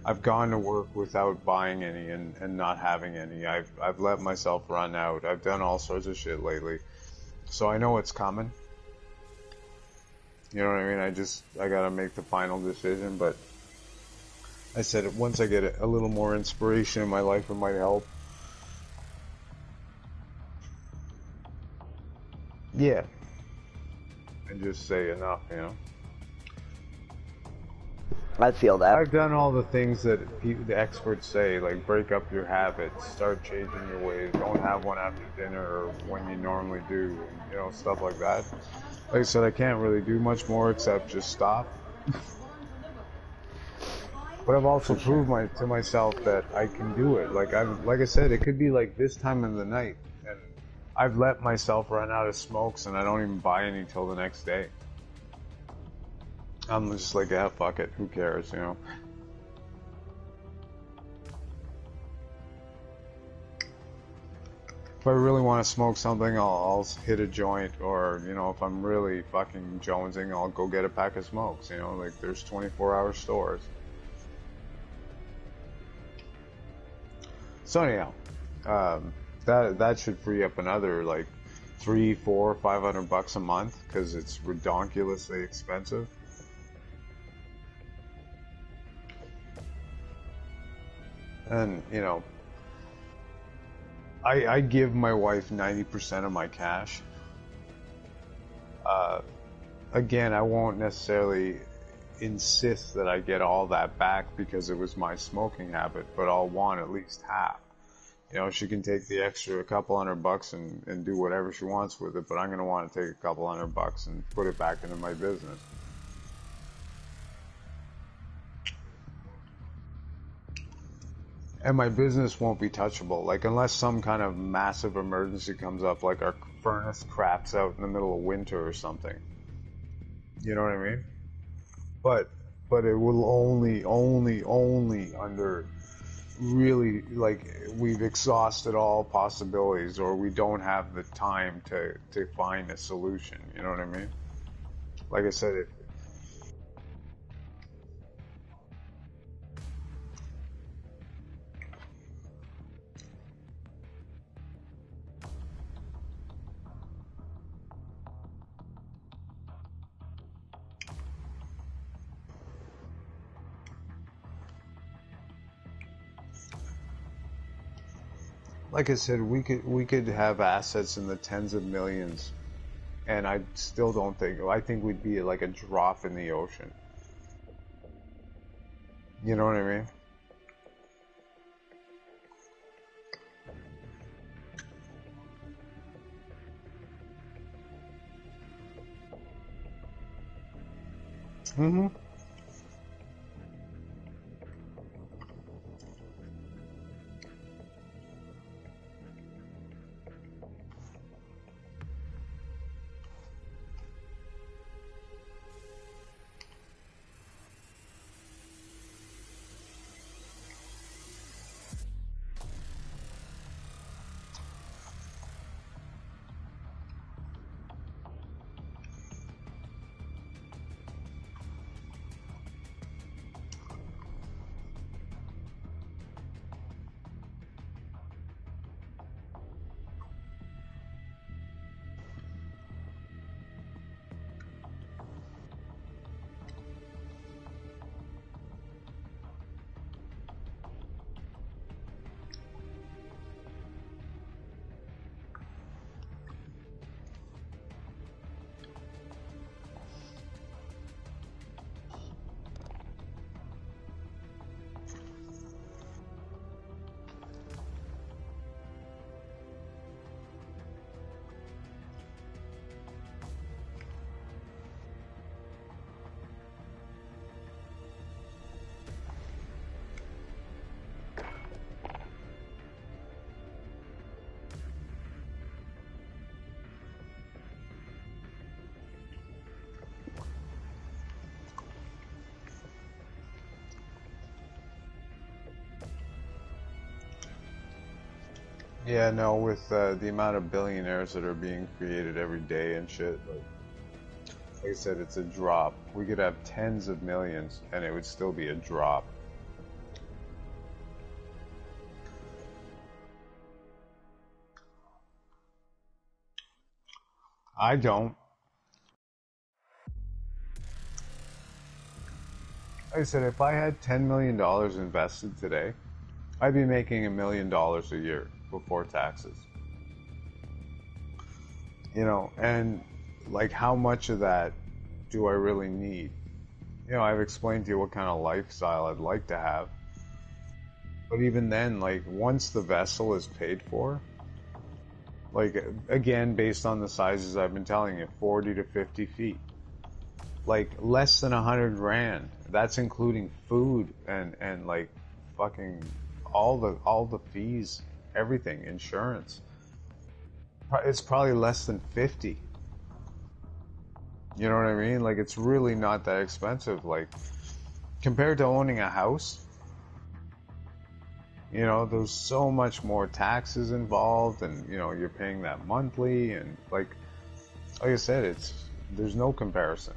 I've gone to work without buying any and not having any. I've let myself run out. I've done all sorts of shit lately. So I know it's coming. You know what I mean? I gotta make the final decision, but I said once I get a little more inspiration in my life, it might help. Yeah. And just say enough, you know? I feel that. I've done all the things that the experts say, like break up your habits, start changing your ways, don't have one after dinner or when you normally do, you know, stuff like that. Like I said, I can't really do much more except just stop. But I've also proved to myself that I can do it. Like I said, it could be like this time of the night, and I've let myself run out of smokes, and I don't even buy any till the next day. I'm just like, yeah, fuck it, who cares, you know? If I really want to smoke something, I'll hit a joint, or, you know, if I'm really fucking jonesing, I'll go get a pack of smokes, you know? Like, there's 24-hour stores. So anyhow, that should free up another, like, $300, $400, $500 a month, because it's ridiculously expensive. And, you know, I give my wife 90% of my cash. Again, I won't necessarily insist that I get all that back because it was my smoking habit, but I'll want at least half. You know, she can take the extra couple $100 and do whatever she wants with it, but I'm going to want to take a couple $100 and put it back into my business. And my business won't be touchable, like unless some kind of massive emergency comes up, like our furnace craps out in the middle of winter or something. You know what I mean? But it will only under really, like, we've exhausted all possibilities, or we don't have the time to find a solution. You know what I mean? Like I said, like I said, we could have assets in the tens of millions, and I still don't think. I think we'd be like a drop in the ocean. You know what I mean? Mm-hmm. Yeah, no, with the amount of billionaires that are being created every day and shit, like I said, it's a drop. We could have tens of millions, and it would still be a drop. I don't. Like I said, if I had $10 million invested today, I'd be making $1 million a year before taxes. You know, and like, how much of that do I really need? You know, I've explained to you what kind of lifestyle I'd like to have. But even then, like, once the vessel is paid for, like, again, based on the sizes I've been telling you, 40 to 50 feet, like, less than 100 grand. That's including food and like, fucking all the fees, everything, insurance. It's probably less than 50. You know what I mean? Like, it's really not that expensive. Like, compared to owning a house, you know, there's so much more taxes involved, and you know, you're paying that monthly, and like I said, there's no comparison.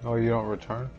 Oh, you don't return?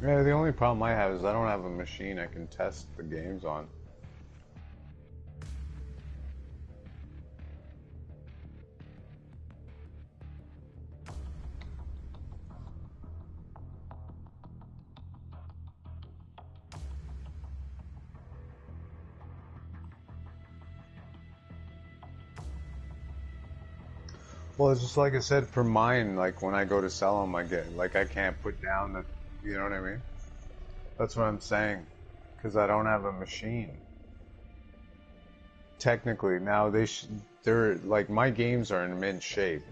Yeah, the only problem I have is I don't have a machine I can test the games on. Well, it's just like I said for mine, like when I go to sell them, I get, like I can't put down the, you know what I mean? That's what I'm saying. Because I don't have a machine. Technically, now they're, like my games are in mint shape.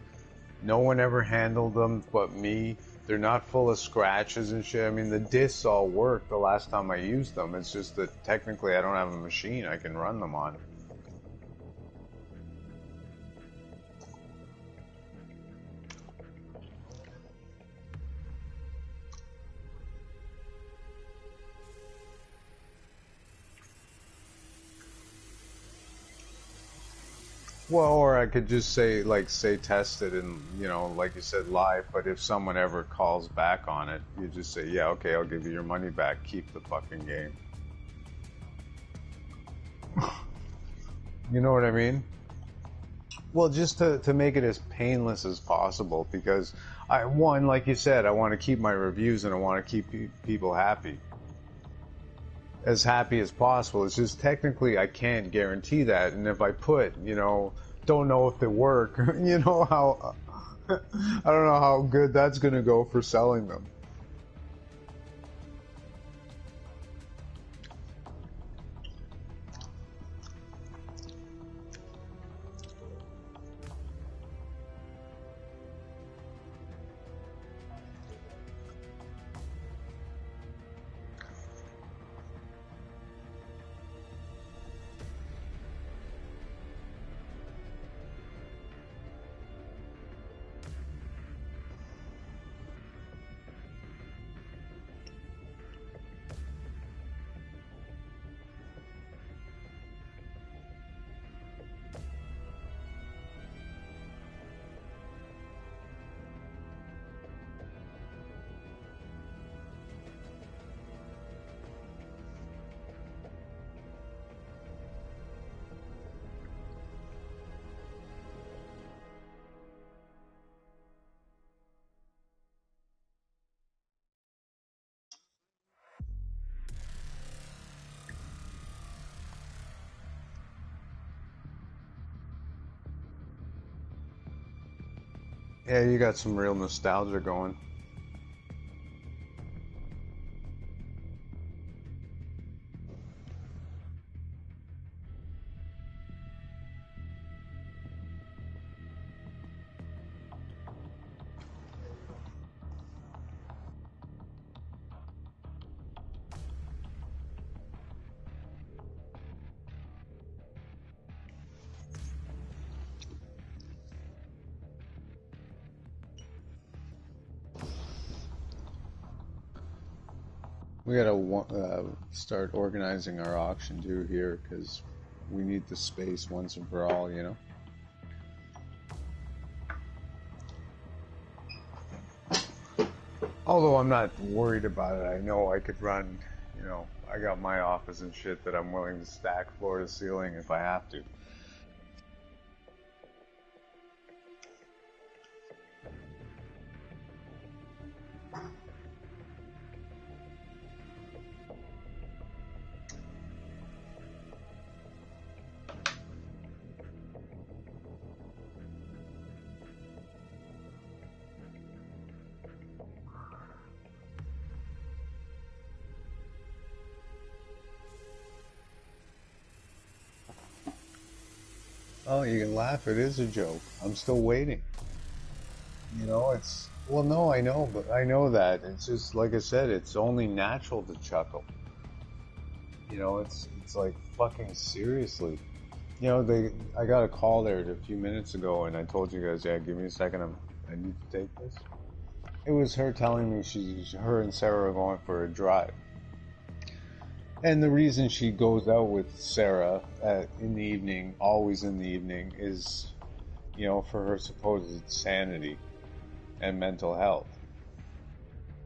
No one ever handled them but me. They're not full of scratches and shit. I mean, the discs all work the last time I used them. It's just that technically I don't have a machine I can run them on. Well, or I could just say, like, say test it and, you know, like you said, live, but if someone ever calls back on it, you just say, yeah, okay, I'll give you your money back. Keep the fucking game. You know what I mean? Well, just to make it as painless as possible, because one, like you said, I want to keep my reviews and I want to keep people happy. As happy as possible. It's just technically I can't guarantee that. And if I put, you know, don't know if they work, you know how, I don't know how good that's going to go for selling them. Yeah, you got some real nostalgia going. We gotta start organizing our auction too here, because we need the space once and for all, you know? Although I'm not worried about it, I know I could run, you know, I got my office and shit that I'm willing to stack floor to ceiling if I have to. Oh, you can laugh. It is a joke. I'm still waiting. You know, it's... Well, no, I know, but I know that. It's just, like I said, it's only natural to chuckle. You know, it's like, fucking seriously. You know, I got a call there a few minutes ago, and I told you guys, yeah, give me a second, I need to take this. It was her telling me her and Sarah are going for a drive. And the reason she goes out with Sarah in the evening, always in the evening, is, you know, for her supposed sanity and mental health.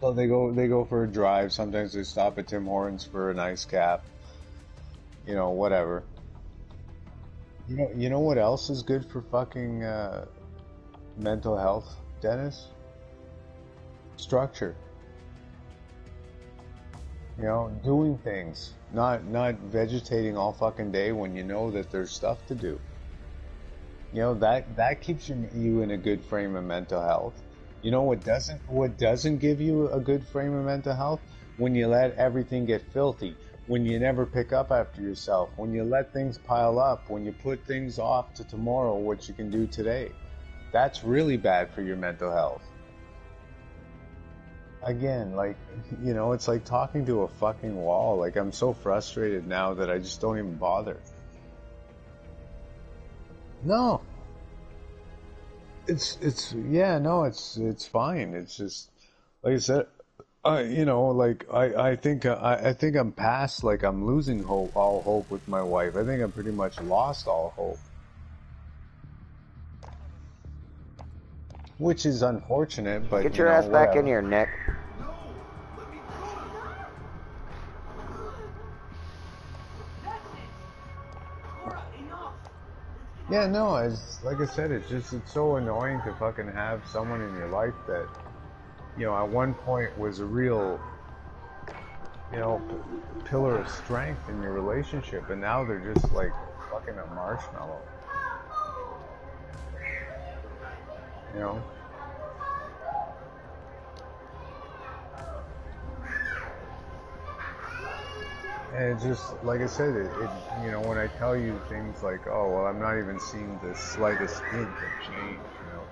So they go for a drive. Sometimes they stop at Tim Hortons for an ice cap. You know, whatever. You know what else is good for fucking mental health, Dennis? Structure. You know, doing things, not vegetating all fucking day when you know that there's stuff to do. You know, that keeps you in a good frame of mental health. You know what doesn't give you a good frame of mental health? When you let everything get filthy, when you never pick up after yourself, when you let things pile up, when you put things off to tomorrow what you can do today. That's really bad for your mental health. Again, like, you know, it's like talking to a fucking wall. Like, I'm so frustrated now that I just don't even bother. No. It's fine. It's just, like I said, you know, like, I think I'm past, like, I'm losing all hope with my wife. I think I'm pretty much lost all hope. Which is unfortunate, but Get your ass back in here, Nick. Yeah, no, like I said, it's so annoying to fucking have someone in your life that, you know, at one point was a real, you know, pillar of strength in your relationship, and now they're just like fucking a marshmallow. You know? And it's just, like I said, you know, when I tell you things like, oh, well, I'm not even seeing the slightest hint of change, you know,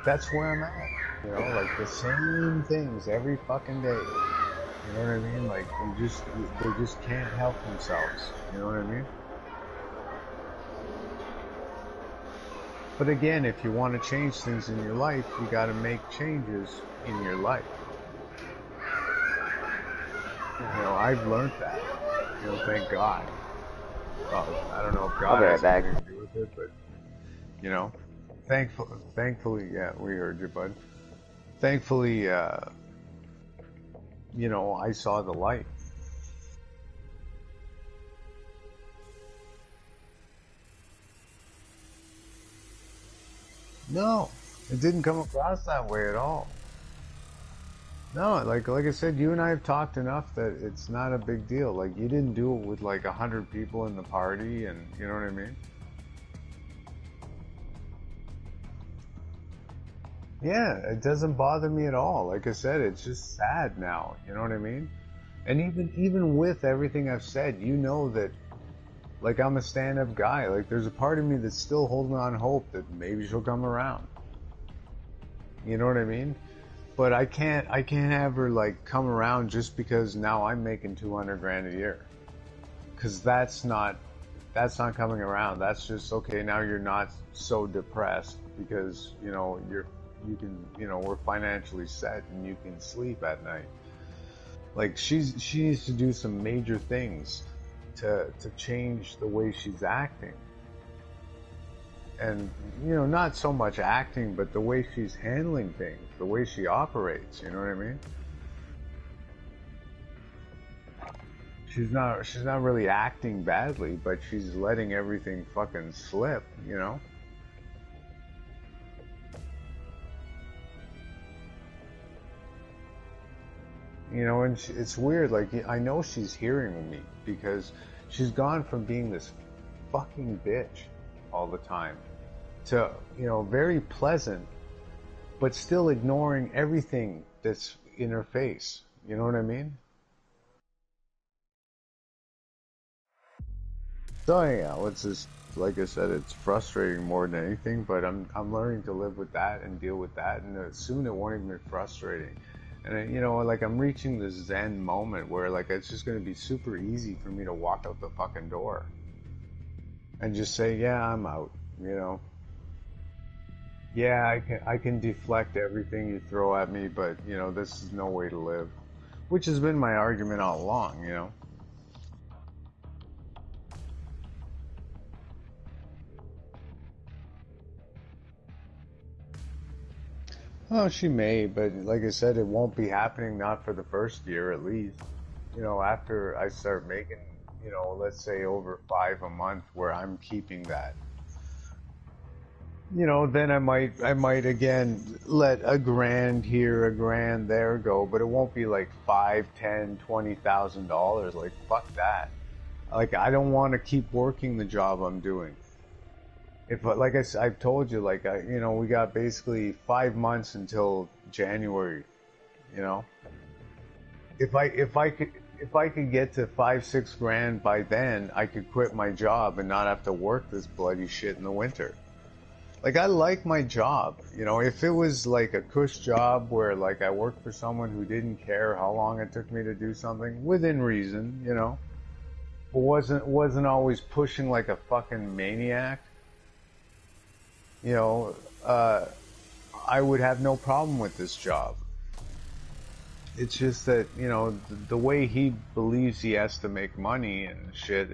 that's where I'm at. You know, like the same things every fucking day. You know what I mean? Like, they just can't help themselves. You know what I mean? But again, if you want to change things in your life, you got to make changes in your life. You know, I've learned that. You know, thank God. Well, I don't know if God has anything to do with it, but, you know, thankfully, yeah, we heard you, bud. Thankfully, you know, I saw the light. No, it didn't come across that way at all. No, like I said, you and I have talked enough that it's not a big deal. Like, you didn't do it with like 100 people in the party, and you know what I mean? Yeah, it doesn't bother me at all. Like I said, it's just sad now. You know what I mean? And even with everything I've said, you know that, like, I'm a stand-up guy. Like, there's a part of me that's still holding on hope that maybe she'll come around. You know what I mean? But I can't have her like come around just because now I'm making 200 grand a year. Cause that's not coming around. That's just, okay, now you're not so depressed because, you know, you can, you know, we're financially set and you can sleep at night. Like, she needs to do some major things to change the way she's acting. And, you know, not so much acting, but the way she's handling things, the way she operates, you know what I mean? She's not really acting badly, but she's letting everything fucking slip, you know? You know, and it's weird, like, I know she's hearing me because she's gone from being this fucking bitch all the time to, you know, very pleasant, but still ignoring everything that's in her face. You know what I mean? So yeah, let's just like I said, it's frustrating more than anything, but I'm learning to live with that and deal with that, and soon it won't even be frustrating. And you know, like I'm reaching this Zen moment where like it's just gonna be super easy for me to walk out the fucking door and just say, yeah, I'm out. You know, yeah, I can deflect everything you throw at me, but you know, this is no way to live, which has been my argument all along. You know. Oh, she may, but like I said, it won't be happening, not for the first year at least. You know, after I start making, you know, let's say over 5 a month where I'm keeping that, you know, then I might again let a grand here, a grand there go, but it won't be like five, ten, $20,000. Like, fuck that. Like, I don't want to keep working the job I'm doing. If, like I've told you, like, you know, we got basically 5 months until January, you know. If I could get to 5, 6 grand by then, I could quit my job and not have to work this bloody shit in the winter. Like, I like my job, you know. If it was like a cush job where like I worked for someone who didn't care how long it took me to do something within reason, you know, but wasn't always pushing like a fucking maniac, you know, I would have no problem with this job. It's just that, you know, the way he believes he has to make money and shit,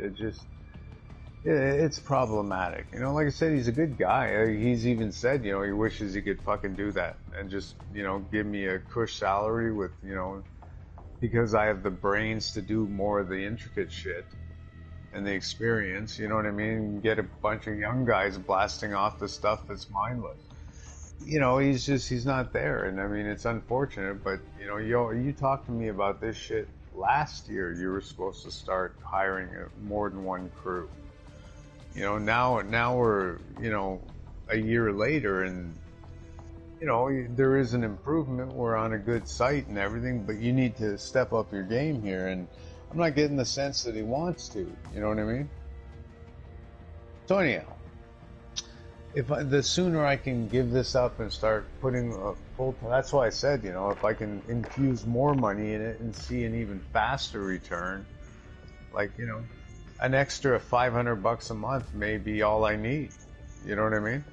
it's problematic. You know, like I said, he's a good guy. He's even said, you know, he wishes he could fucking do that and just, you know, give me a cush salary with, you know, because I have the brains to do more of the intricate shit and the experience, you know what I mean? Get a bunch of young guys blasting off the stuff that's mindless. You know, he's not there, and I mean, it's unfortunate, but you know, you talked to me about this shit last year. You were supposed to start hiring more than one crew. You know, now we're, you know, a year later, and you know, there is an improvement. We're on a good site and everything, but you need to step up your game here, and I'm not getting the sense that he wants to. You know what I mean? So anyhow, the sooner I can give this up and start putting a full, that's why I said, you know, if I can infuse more money in it and see an even faster return, like, you know, an extra $500 a month may be all I need. You know what I mean?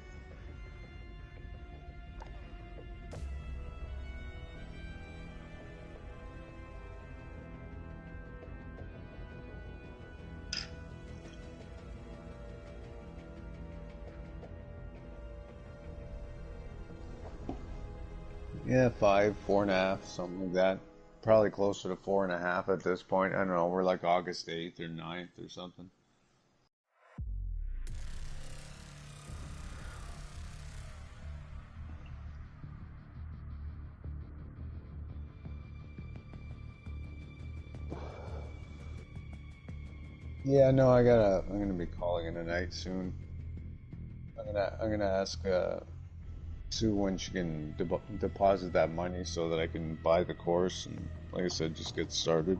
Yeah, 5, 4.5, something like that. Probably closer to 4.5 at this point. I don't know. We're like August 8th or 9th or something. Yeah, no, I'm gonna be calling it a night soon. I'm gonna ask Sue when she can deposit that money so that I can buy the course and, like I said, just get started.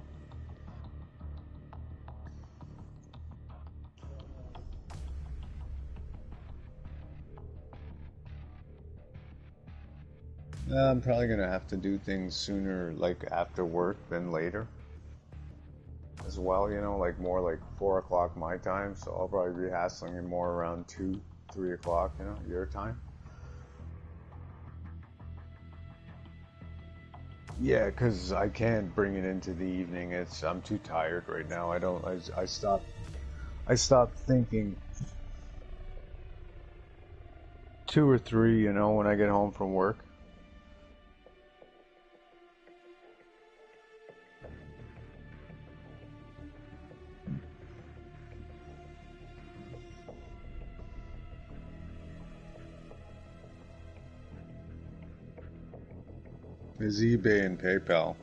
I'm probably gonna have to do things sooner, like after work than later as well, you know, like more like 4 o'clock my time, so I'll probably be hassling you more around 2, 3 o'clock, you know, your time. Yeah, 'cause I can't bring it into the evening. I'm too tired right now. I stopped thinking 2 or 3, you know, when I get home from work. Is eBay and PayPal.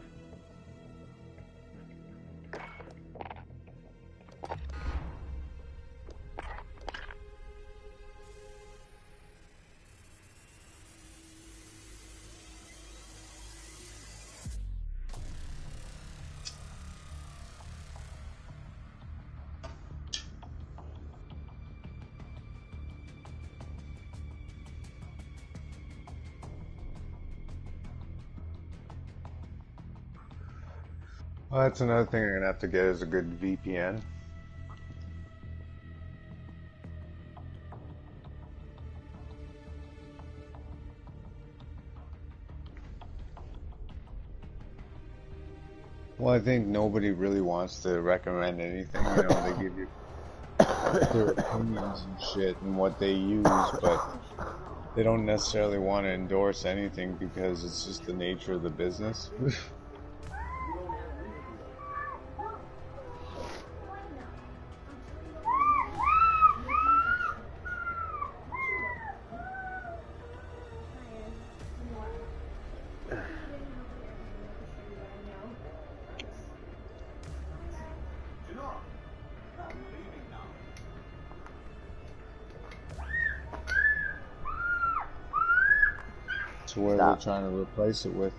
Well, that's another thing you're gonna have to get is a good VPN. Well, I think nobody really wants to recommend anything. You know, they give you their opinions and shit and what they use, but they don't necessarily want to endorse anything because it's just the nature of the business. So what are they trying to replace it with?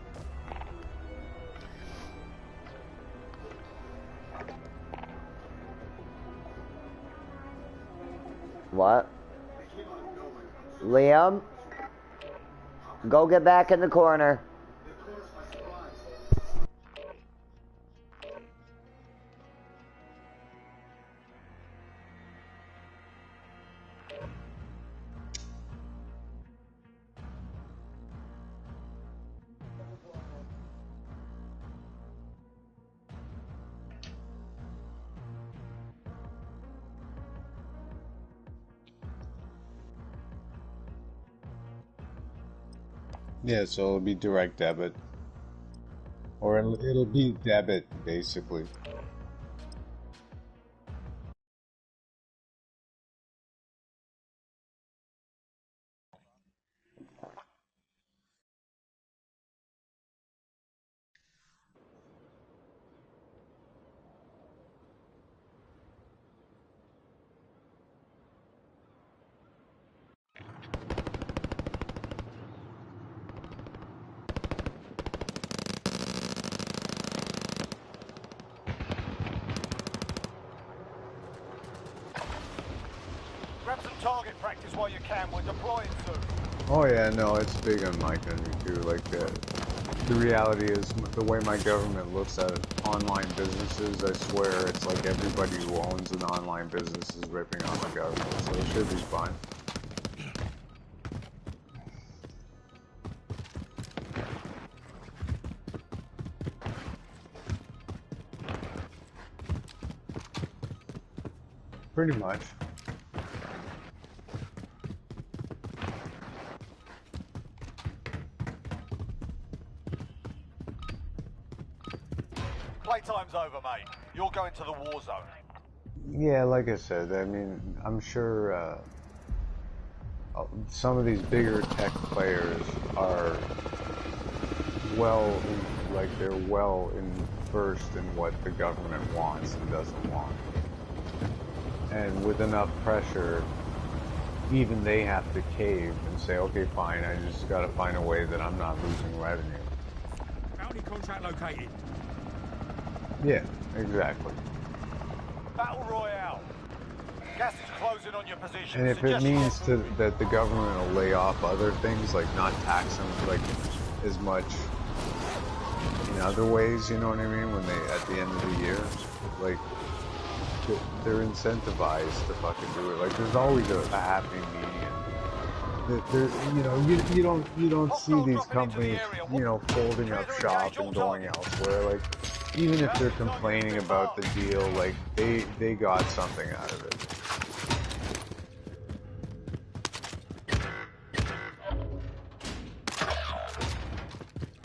What? Liam? Go get back in the corner. Yeah, so it'll be direct debit. Or it'll be debit, basically. Grab some target practice while you can. We're deploying soon. Oh yeah, no, it's big on my country too. Like the reality is, the way my government looks at online businesses, I swear it's like everybody who owns an online business is ripping on the government. So it should be fine. Pretty much. Playtime's over, mate. You're going to the war zone. Yeah, like I said, I mean, I'm sure some of these bigger tech players are they're well versed in what the government wants and doesn't want. And with enough pressure, even they have to cave and say, okay, fine, I just gotta find a way that I'm not losing revenue. Bounty contract located. Yeah, exactly. Battle Royale. Gas is closing on your position. And if it means that the government will lay off other things, like not tax them like as much in other ways, you know what I mean? When they at the end of the year, like they're incentivized to fucking do it. Like there's always a happy medium. There, you don't see these companies, folding up shop and going elsewhere. Like even if they're complaining about the deal, like they got something out of it.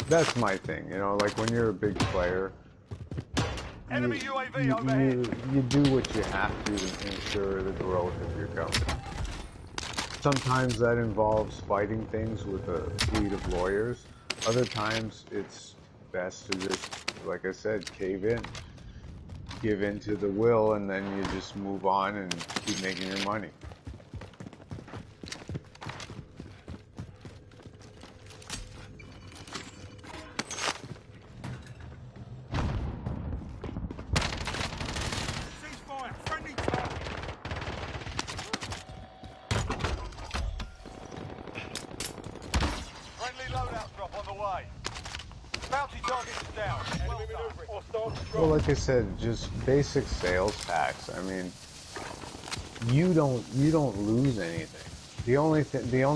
That's my thing, like when you're a big player, Enemy UAV overhead. you do what you have to ensure the growth of your company. Sometimes that involves fighting things with a fleet of lawyers. Other times it's best to just, like I said, cave in. Give in to the will, and then you just move on and keep making your money. Bounty target is down. Enemy maneuvering. Well, like I said, just basic sales tax. I mean, you don't lose anything. The only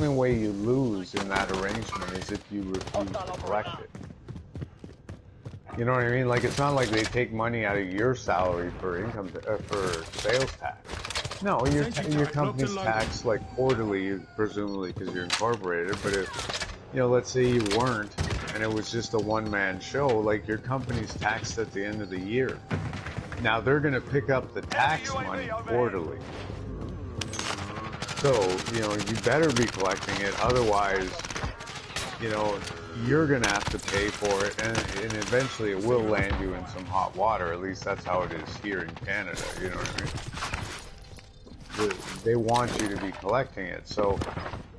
way you lose in that arrangement is if you refuse to collect it. You know what I mean? Like, it's not like they take money out of your salary for for sales tax. No, your company's taxed like quarterly, presumably because you're incorporated. But if, you know, let's say you weren't, and it was just a one-man show, like, your company's taxed at the end of the year. Now they're going to pick up the tax money quarterly. So, you know, you better be collecting it, otherwise, you know, you're going to have to pay for it, and eventually it will land you in some hot water. At least that's how it is here in Canada, you know what I mean? They want you to be collecting it, so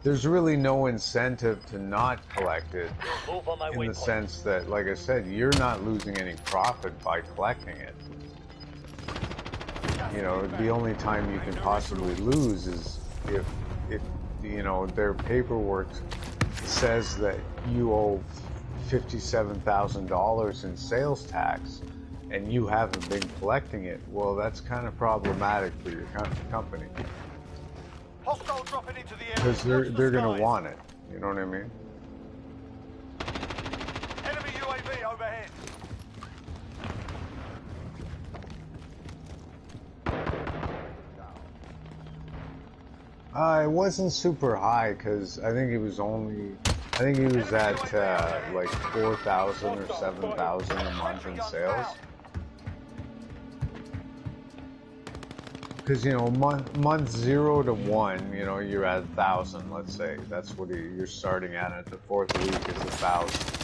there's really no incentive to not collect it, in the sense that, like I said, you're not losing any profit by collecting it. You know, the only time you can possibly lose is if you know, their paperwork says that you owe $57,000 in sales tax and you haven't been collecting it. Well, that's kind of problematic for your company, Hostile dropping into the area. because they're going to want it. You know what I mean? Enemy UAV overhead. It wasn't super high, because I think he was at like 4,000 or 7,000 a month in sales. Because, you know, month 0 to 1, you know, you're at 1,000, let's say. That's what you're starting at the fourth week is 1,000.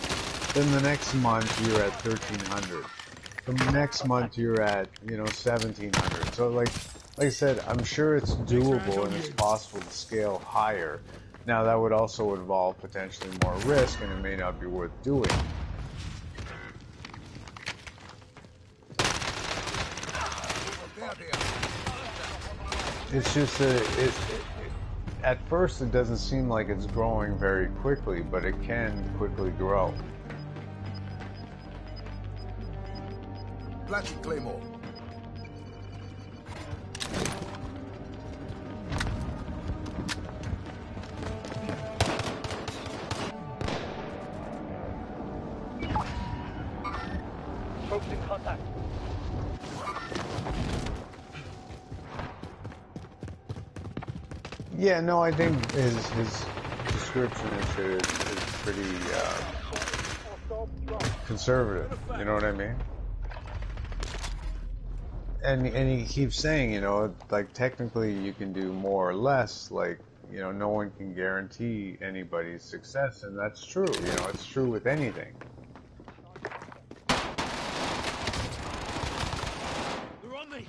Then the next month you're at 1,300. The next month you're at, you know, 1,700. So like I said, I'm sure it's doable and it's possible to scale higher. Now that would also involve potentially more risk, and it may not be worth doing. It's just at first it doesn't seem like it's growing very quickly, but it can quickly grow. Planting Claymore. Troops in contact. Yeah, no, I think his description is pretty conservative. You know what I mean? And he keeps saying, you know, like, technically you can do more or less. Like, you know, no one can guarantee anybody's success, and that's true. You know, it's true with anything. They're on me.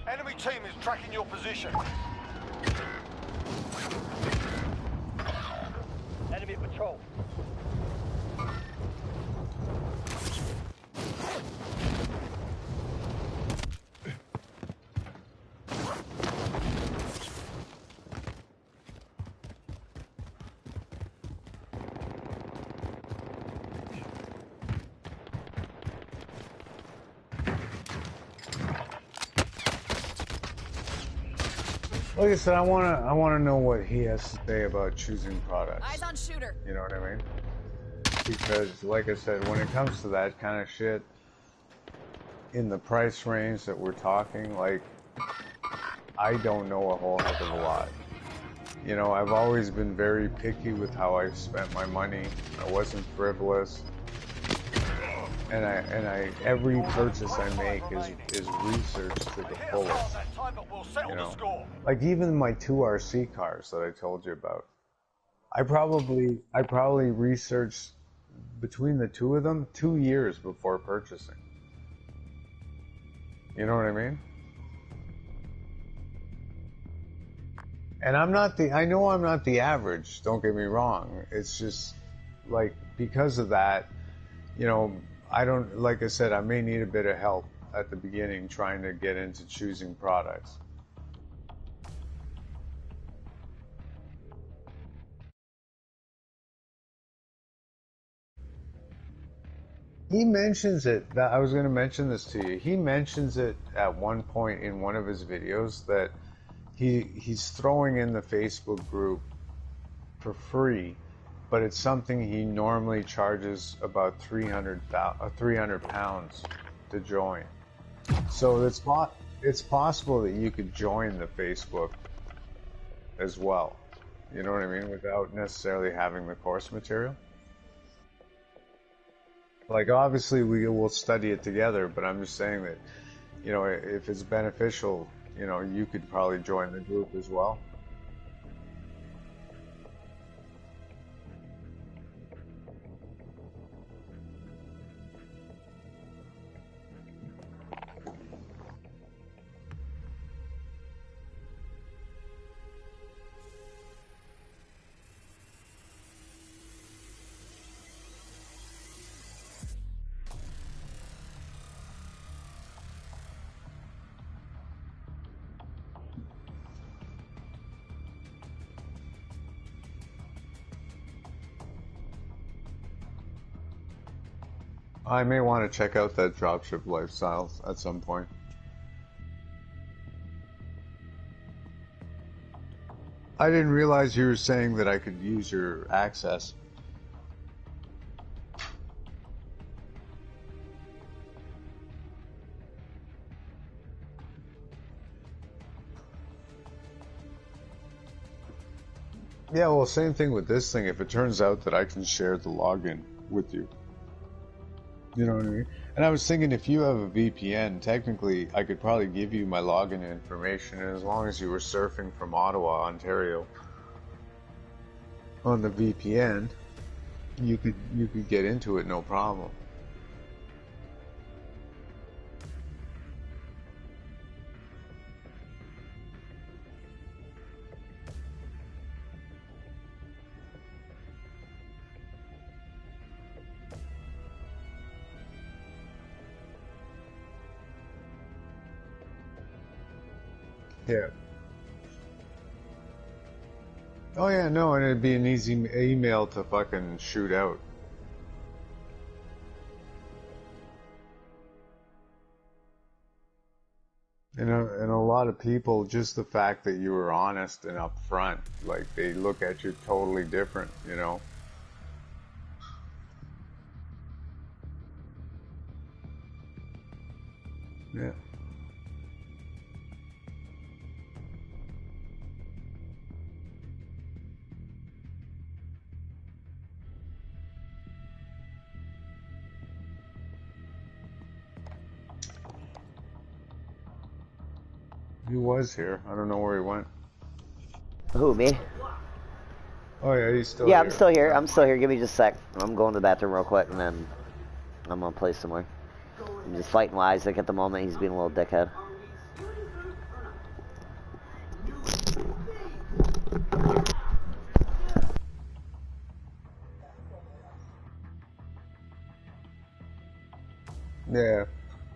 Enemy team is tracking your position. Enemy patrol. Like I said, I wanna know what he has to say about choosing products. Eyes on shooter. You know what I mean? Because, like I said, when it comes to that kind of shit, in the price range that we're talking, like, I don't know a whole heck of a lot. You know, I've always been very picky with how I've spent my money. I wasn't frivolous. And every purchase I make is research to the fullest. You know, like even my 2 RC cars that I told you about. I probably researched between the two of them 2 years before purchasing. You know what I mean? And I know I'm not the average, don't get me wrong. It's just, like, because of that, you know, like I said, I may need a bit of help at the beginning trying to get into choosing products. He mentions it. That I was going to mention this to you. He mentions it at one point in one of his videos that he's throwing in the Facebook group for free, but it's something he normally charges about 300 pounds to join. So it's possible that you could join the Facebook as well. You know what I mean? Without necessarily having the course material. Like, obviously we will study it together, but I'm just saying that, you know, if it's beneficial, you know, you could probably join the group as well. I may want to check out that dropship lifestyle at some point. I didn't realize you were saying that I could use your access. Yeah, well, same thing with this thing. If it turns out that I can share the login with you. You know what I mean? And I was thinking, if you have a VPN, technically I could probably give you my login information, and as long as you were surfing from Ottawa, Ontario, on the VPN, you could get into it no problem. Yeah. Oh yeah, no, and it'd be an easy email to fucking shoot out. And a lot of people, just the fact that you were honest and upfront, like, they look at you totally different, you know? Yeah. He was here. I don't know where he went. Who, me? Oh yeah, he's still Yeah, here. I'm still here. I'm still here. Give me just a sec. I'm going to the bathroom real quick, and then I'm gonna play some more. I'm just fighting with Isaac at the moment. He's being a little dickhead. Yeah.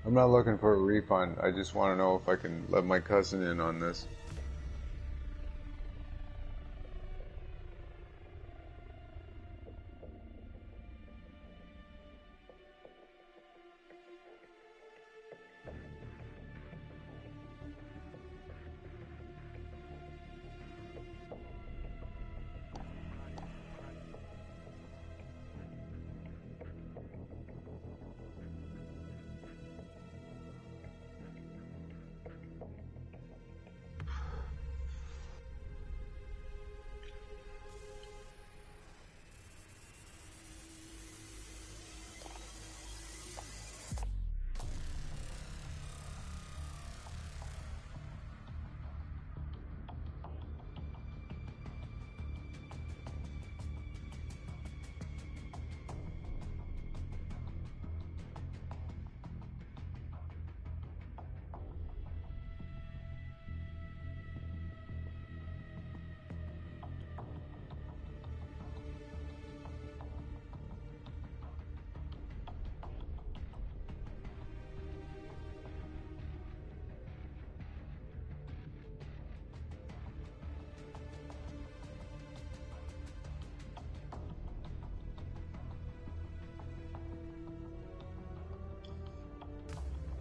I'm not looking for a refund. I just want to know if I can let my cousin in on this.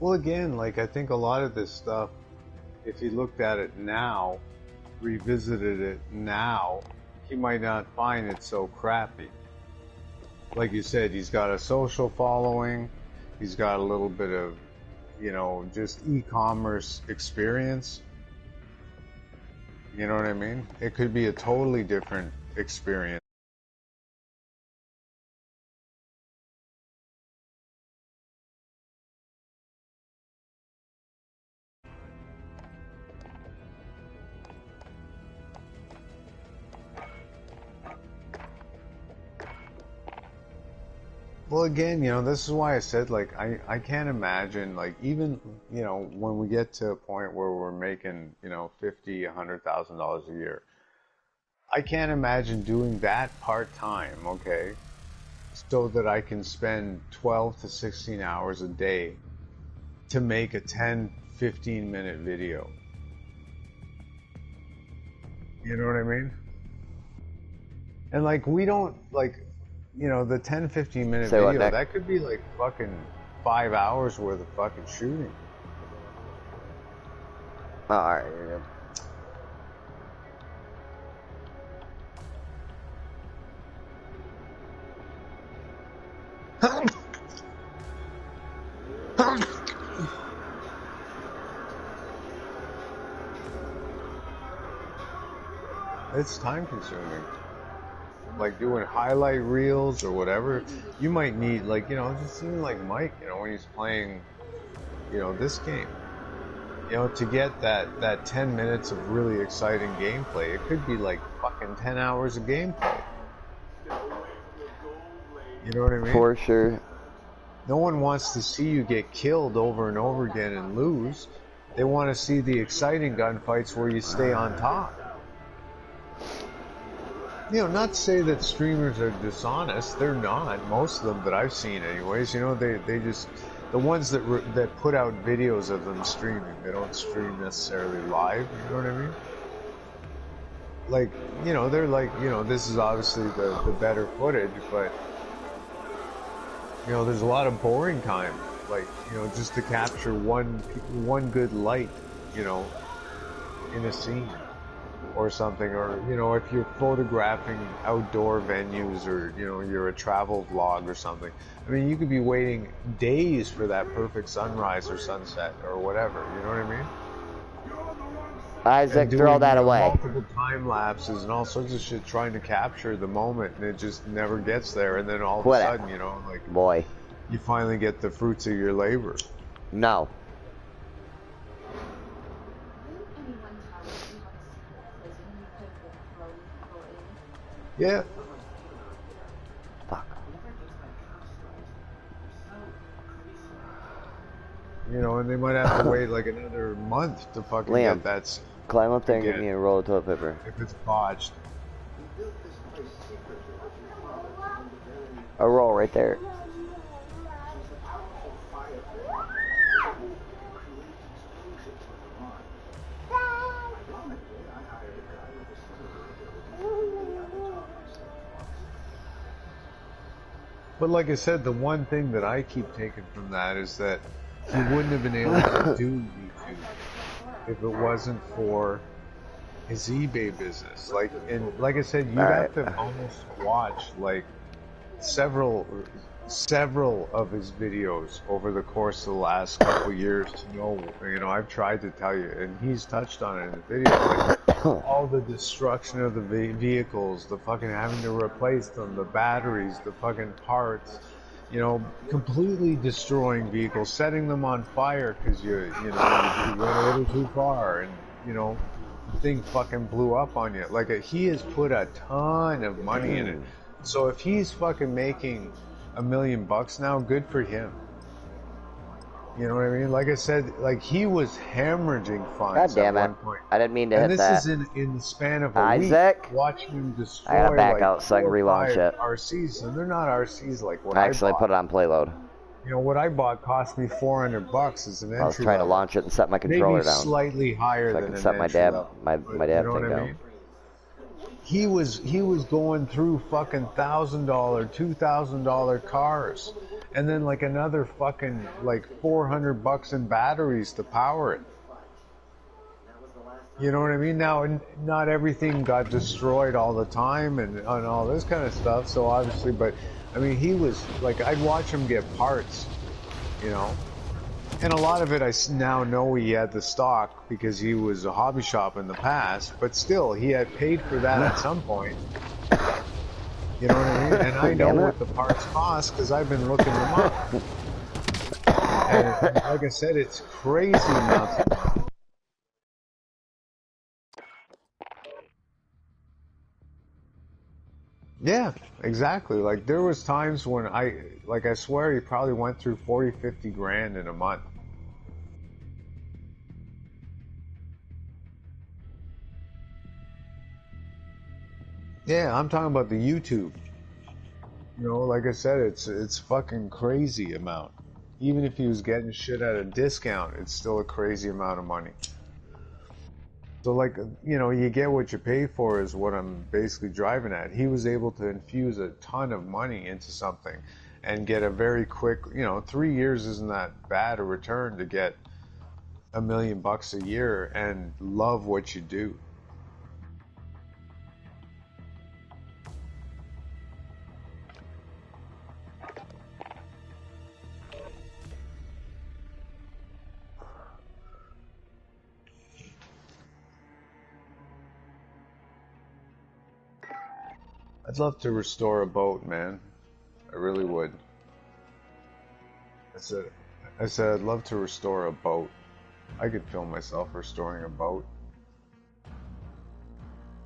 Well, again, like, I think a lot of this stuff, if he looked at it now, revisited it now, he might not find it so crappy. Like you said, he's got a social following, he's got a little bit of, you know, just e-commerce experience. You know what I mean? It could be a totally different experience. Well, again, you know, this is why I said, like, I can't imagine, like, even, you know, when we get to a point where we're making, you know, $50,000, $100,000 a year, I can't imagine doing that part-time, okay, so that I can spend 12 to 16 hours a day to make a 10, 15-minute video. You know what I mean? And, like, we don't, like, you know, the 10, 15-minute Say what, video, Nick? that could be like fucking 5 hours worth of fucking shooting. Alright, you're good. It's time consuming. Like doing highlight reels or whatever, you might need, like, you know, just even like Mike, you know, when he's playing, you know, this game, you know, to get that 10 minutes of really exciting gameplay, it could be like fucking 10 hours of gameplay. You know what I mean? For sure. No one wants to see you get killed over and over again and lose. They want to see the exciting gunfights where you stay on top. You know, not to say that streamers are dishonest. They're not. Most of them that I've seen anyways. You know, they just, the ones that put out videos of them streaming, they don't stream necessarily live. You know what I mean? Like, you know, they're like, you know, this is obviously the better footage, but, you know, there's a lot of boring time. Like, you know, just to capture one good light, you know, in a scene. Or something, or, you know, if you're photographing outdoor venues, or, you know, you're a travel vlog or something. I mean, you could be waiting days for that perfect sunrise or sunset or whatever. You know what I mean? Isaac, throw that away. Multiple time lapses and all sorts of shit trying to capture the moment, and it just never gets there. And then all of a sudden, you know, like, boy, you finally get the fruits of your labor. No. Yeah. Fuck. You know, and they might have to wait like another month to fucking Liam, get that. Climb up there and give me a roll of toilet paper. If it's botched. A roll right there. But like I said, the one thing that I keep taking from that is that he wouldn't have been able to do YouTube if it wasn't for his eBay business. Like, and like I said, you'd have to almost watch like several of his videos over the course of the last couple years to know. You know, I've tried to tell you, and he's touched on it in the video. Like, all the destruction of the vehicles, the fucking having to replace them, the batteries, the fucking parts, you know, completely destroying vehicles, setting them on fire because you went a little too far, and, you know, the thing fucking blew up on you. Like, he has put a ton of money in it. So if he's fucking making $1 million now, good for him. You know what I mean? Like I said, like, he was hemorrhaging funds at one point. I didn't mean to hit that. And this is in the span of a Isaac? week. Watching him destroy, I gotta back like, out so I can relaunch it. RCs, and they're not RCs like what I I actually bought. put it on playload. You know, what I bought cost me $400 as an entry. I was trying to launch it and set my controller Maybe down. slightly higher so than I can an set my entry dab, level, my dab you know thing what I down. mean? He was going through fucking $1,000, $2,000 cars, and then like another fucking like $400 in batteries to power it. You know what I mean? Now, not everything got destroyed all the time and all this kind of stuff. So obviously, but I mean, he was like, I'd watch him get parts, you know, and a lot of it I now know he had the stock because he was a hobby shop in the past. But still, he had paid for that at some point. You know what I mean? And I know what the parts cost because I've been looking them up. And like I said, it's crazy amounts of money. Yeah, exactly. Like there was times when I swear he probably went through 40, 50 grand in a month. Yeah, I'm talking about the YouTube. You know, like I said, it's fucking crazy amount. Even if he was getting shit at a discount, it's still a crazy amount of money. So like, you know, you get what you pay for is what I'm basically driving at. He was able to infuse a ton of money into something and get a very quick, you know, 3 years isn't that bad a return to get $1 million a year and love what you do. I'd love to restore a boat, man. I really would. I said I'd love to restore a boat. I could film myself restoring a boat.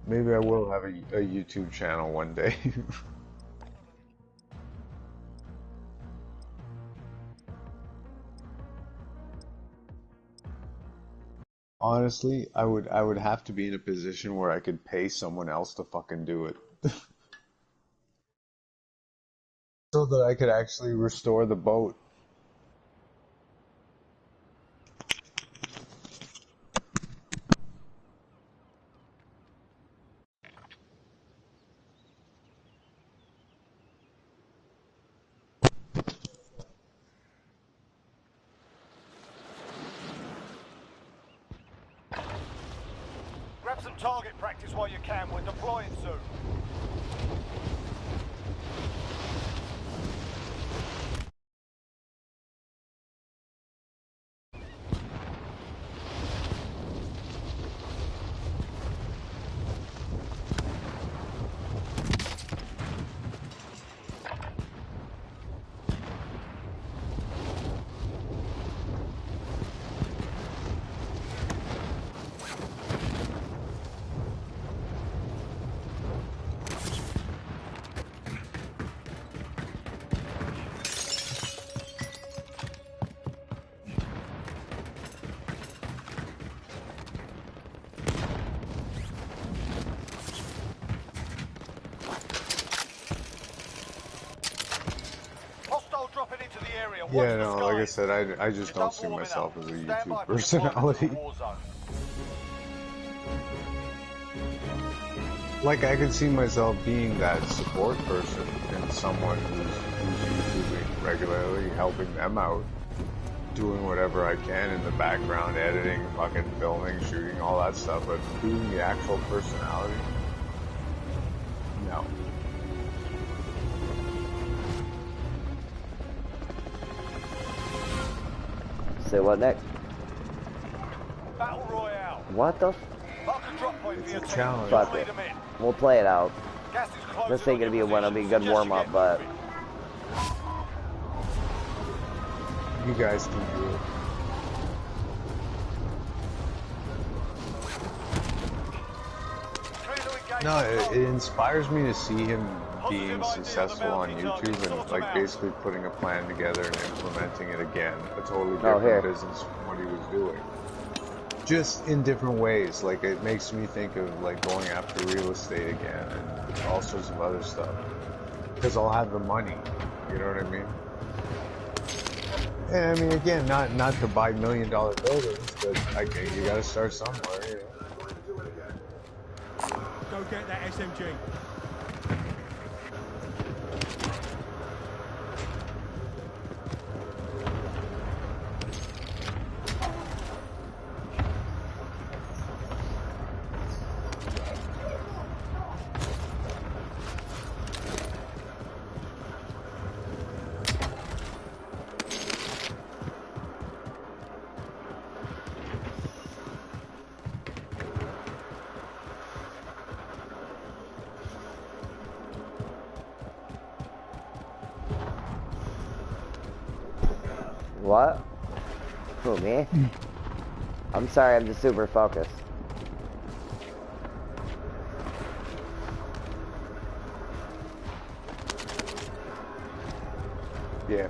Maybe I will have a YouTube channel one day. Honestly, I would have to be in a position where I could pay someone else to fucking do it. So that I could actually restore the boat. Grab some target practice while you can. We're deploying soon. Yeah, no, like I said, I just don't see myself as a YouTube personality. Like, I could see myself being that support person and someone who's YouTubing regularly, helping them out, doing whatever I can in the background, editing, fucking filming, shooting, all that stuff, but being the actual personality, no. Say what next? Battle Royale. What the? It's a challenge. Fuck it. We'll play it out. This ain't gonna be a win. It'll be a good warm up, but you guys can do it. No, it inspires me to see him being successful on YouTube and like basically putting a plan together and implementing it again. A totally different business from what he was doing. Just in different ways. Like it makes me think of like going after real estate again and all sorts of other stuff. Because I'll have the money. You know what I mean? And I mean again, not to buy $1 million buildings, but you gotta start somewhere, you know. Go get that SMG. What? Who, me? I'm sorry, I'm just super focused. Yeah.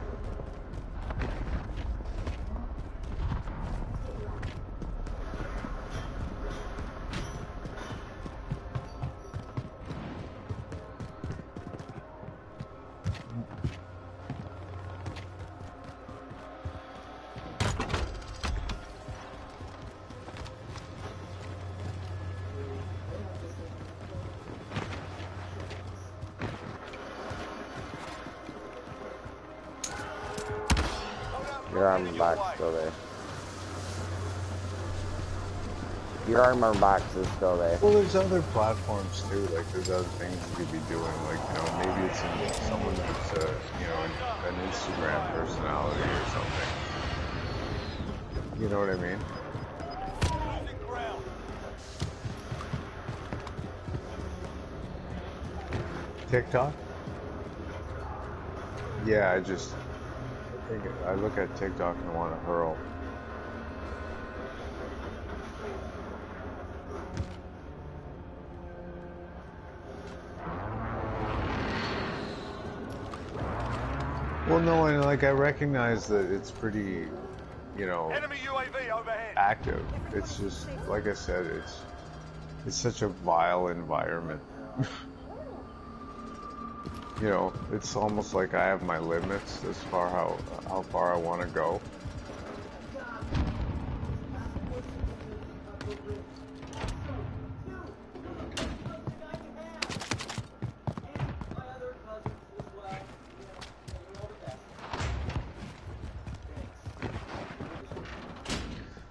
Your armor box still there. Your armor box is still there. Well, there's other platforms too. Like, there's other things you could be doing. Like, you know, maybe it's someone who's, you know, an Instagram personality or something. You know what I mean? TikTok? Yeah, I look at TikTok and want to hurl. Well, no, and like I recognize that it's pretty, you know, Enemy UAV overhead. active. It's just, like I said, it's such a vile environment. You know, it's almost like I have my limits as far how far I want to go.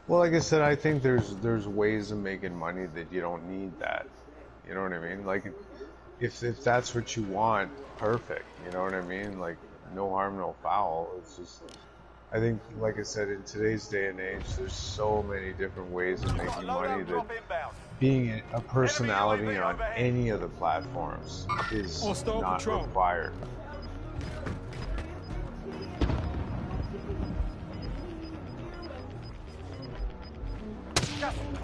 Well, like I said, I think there's ways of making money that you don't need that. You know what I mean? Like, if that's what you want, perfect. You know what I mean? Like, no harm, no foul. It's just, I think, like I said, in today's day and age, there's so many different ways of making money that being a personality on any of the platforms is not required.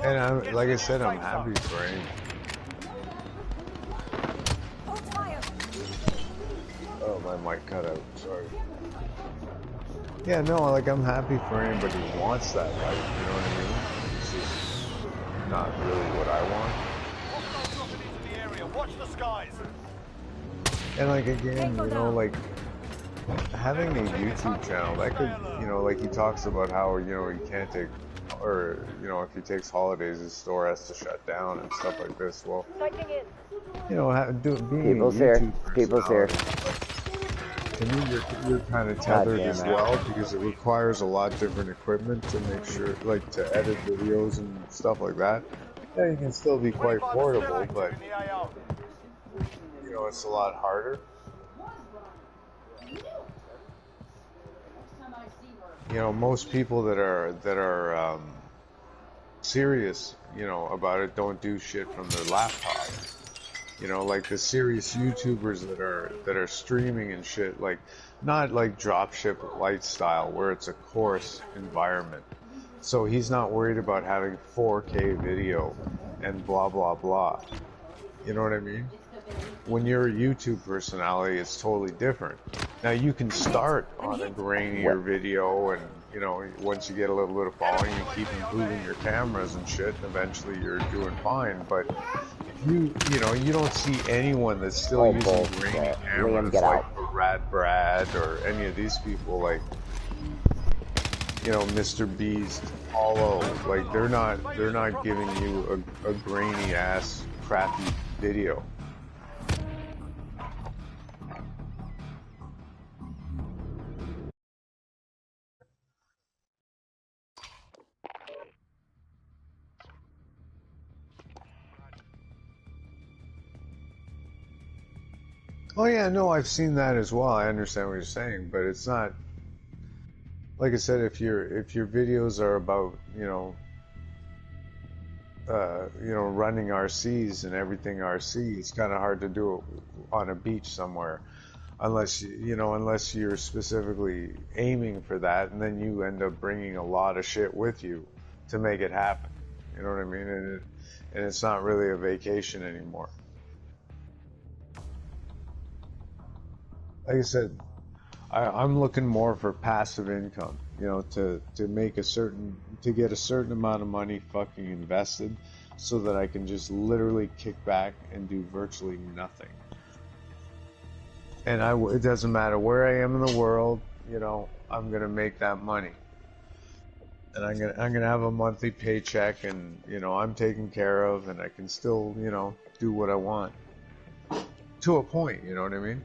And like I said, I'm happy for him. Oh, my mic cut out. Sorry. Yeah, no, like I'm happy for anybody who wants that life. You know what I mean? It's just not really what I want. Watch the skies. And like again, you know, like having a YouTube channel that could, you know, like he talks about how, you know, he can't take, or, you know, if he takes holidays, his store has to shut down and stuff like this. Well, you know, being People's a here. YouTube People's here. To me, you're kind of tethered as well, because it requires a lot different equipment to make sure, like, to edit videos and stuff like that. Yeah, you can still be quite portable, but, you know, it's a lot harder. You know, most people that are serious, you know, about it don't do shit from their laptop. You know, like the serious YouTubers that are streaming and shit, like not like dropship lifestyle where it's a coarse environment. So he's not worried about having 4K video and blah blah blah. You know what I mean? When you're a YouTube personality, it's totally different. Now you can start on a grainier video, and you know, once you get a little bit of following, you keep improving your cameras and shit, and eventually you're doing fine. But you know, you don't see anyone that's still using grainy cameras like Rad Brad or any of these people, like, you know, Mr. Beast, Hollow. Like they're not giving you a grainy ass crappy video. Oh yeah, no, I've seen that as well. I understand what you're saying, but it's not, like I said, if your videos are about, you know, running RCs and everything RC, it's kind of hard to do it on a beach somewhere. unless unless you're specifically aiming for that, and then you end up bringing a lot of shit with you to make it happen. You know what I mean? And it's not really a vacation anymore. Like I said, I'm looking more for passive income, to get a certain amount of money fucking invested so that I can just literally kick back and do virtually nothing. And it doesn't matter where I am in the world, I'm gonna make that money. And I'm gonna have a monthly paycheck, and I'm taken care of, and I can still do what I want to a point. You know what I mean?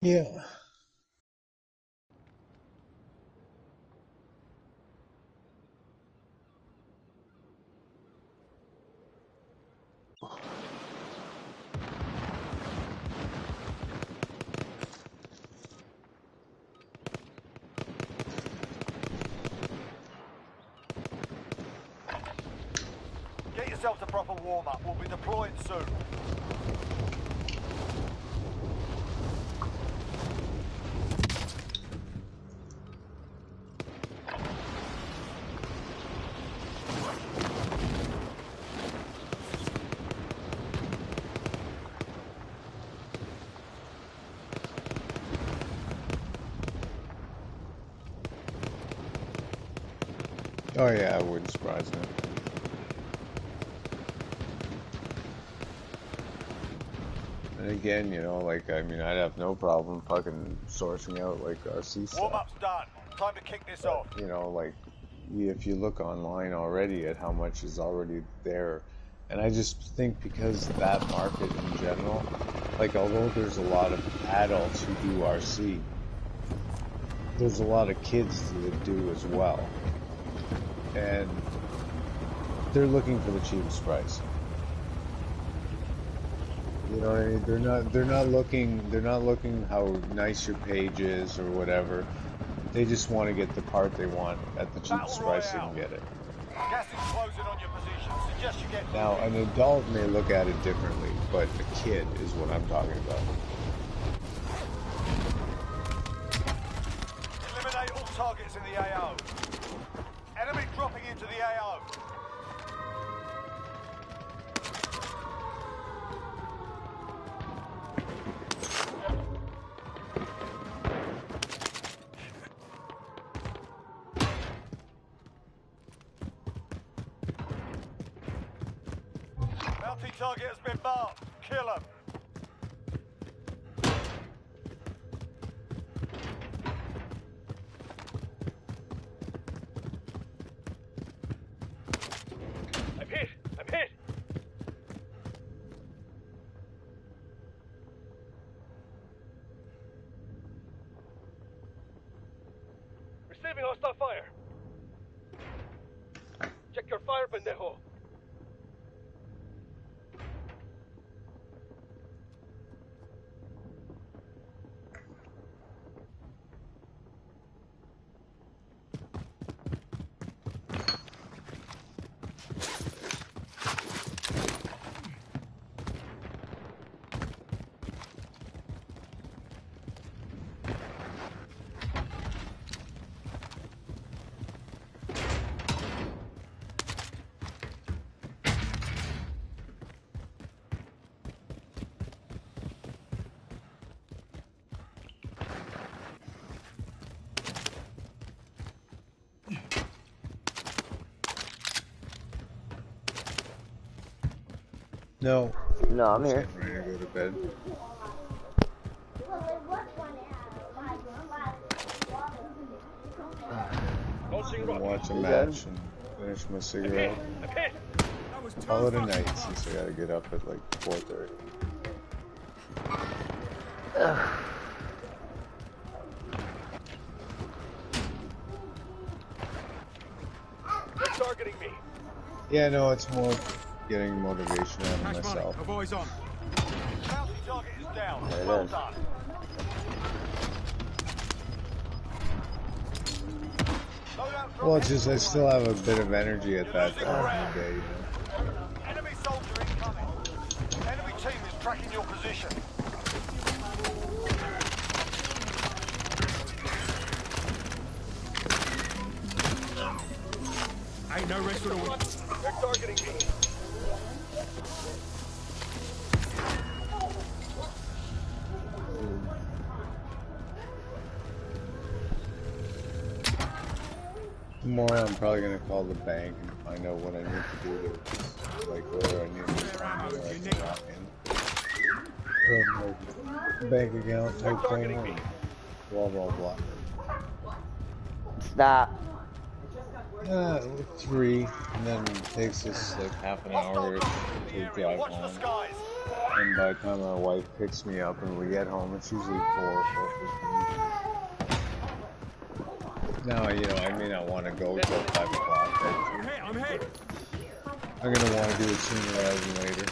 Yeah. Get yourself to proper warm-up. We'll be deploying soon. Oh yeah, it wouldn't surprise me. And again, I'd have no problem fucking sourcing out RC stuff. Warm-up's done. Time to kick this off. If you look online already at how much is already there, and I just think because that market in general, although there's a lot of adults who do RC, there's a lot of kids that do as well. And they're looking for the cheapest price. You know what I mean? They're not looking how nice your page is or whatever. They just want to get the part they want at the cheapest price they can get it. Gas is closing on your position. Suggest you get Now, an adult may look at it differently, but a kid is what I'm talking about. Eliminate all targets in the AO. Enemy dropping into the AO. Bounty target has been marked. Kill him. I'm hit. Receiving hostile fire. Check your fire, pendejo. No. No, I'm here. Getting ready to go to bed. Watch a match and finish my cigarette. Call it a night since I gotta get up at like 4:30. Targeting me. Yeah, no, it's more getting motivation out of myself. Boys on. Bounty target is down. There it Well is. done. Well, it's just I still have a bit of energy at that time of the day. You know? Enemy soldier incoming. Enemy team is tracking your position. Ain't no rest for the weak. They're targeting me. Tomorrow I'm probably gonna call the bank and find out what I need to do to, like, where I need to find where I can lock in. From my bank account type thing. And blah blah blah. Stop. 3, and then it takes us like half an hour to drive Watch the home. skies. And by the time my wife picks me up and we get home, it's usually 4:15. Now, you know, I may not want to go till 5 o'clock. I'm hit. I'm gonna want to do it sooner rather than later.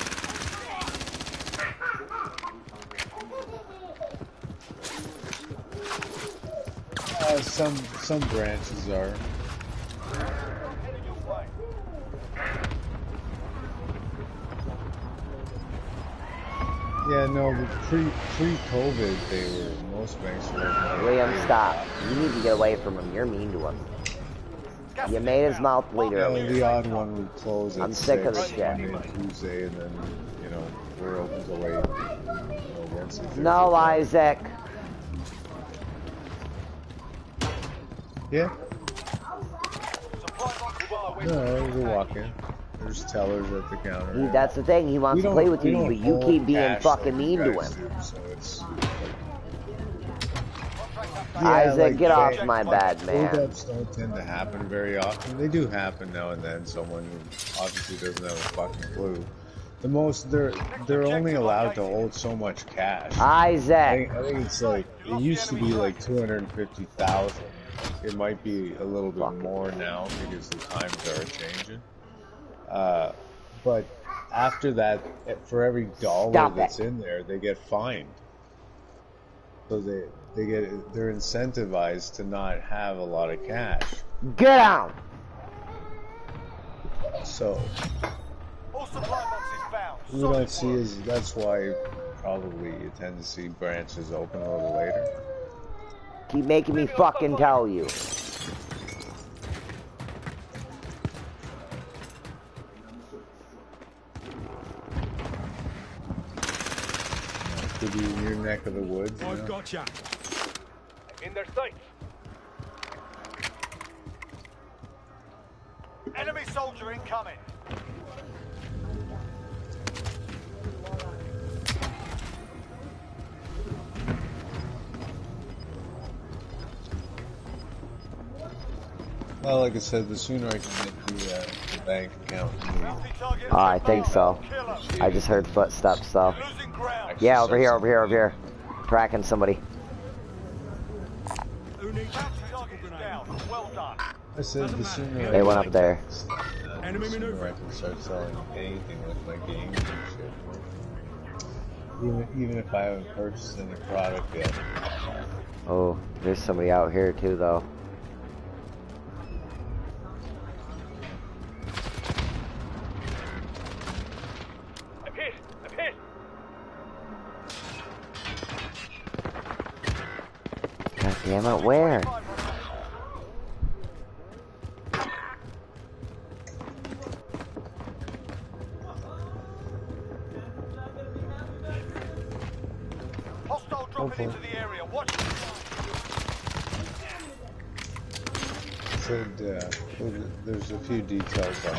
Some branches are. Yeah, no, but pre-COVID, most banks were. Liam, stop. You need to get away from him. You're mean to him. You made his mouth bleed Yeah, earlier. the odd one would close at I'm sick of 6 this shit. Monday and Tuesday, and then, you know, we're open till 8. Wednesday, Thursday, No, Friday. Isaac. Yeah. Supply box well away No, from there's a walk-in. There's tellers at the counter. That's the thing. He wants We to don't- play with we you, don't but you hold keep being cash fucking like mean you to guys him. do, so it's Isaac, get off they- my bed, man. Holdups don't tend to happen very often. They do happen now and then. Someone who obviously doesn't have a fucking clue. The most they're only allowed to hold so much cash. Isaac. I think it's like it used to be like 250,000. It might be a little bit more now because the times are changing. But after that, for every dollar Stop that's it. in there, they get fined. So they're incentivized to not have a lot of cash. Get out. So all supply boxes found. we don't see as that's why probably you tend to see branches open a little later. Keep making me fucking tell you. Could be in your neck of the woods. You I've know? gotcha. In their sights. Enemy soldier incoming. Well, like I said, the sooner I can get the bank account. Bounty target Oh, I think so. Kill 'em. I just heard footsteps, though. Losing ground. Yeah, over here. Tracking somebody. Who needs Bounty target is down. Well done. I said the sooner They I went up there. Enemy the sooner maneuver. I can start selling anything with my games and shit. Even if I haven't purchased any product yet. Oh, there's somebody out here, too, though. I'm hit. I'm hit. God damn it, where? Hostile dropping into the area. Watch. Said there's a few details I'm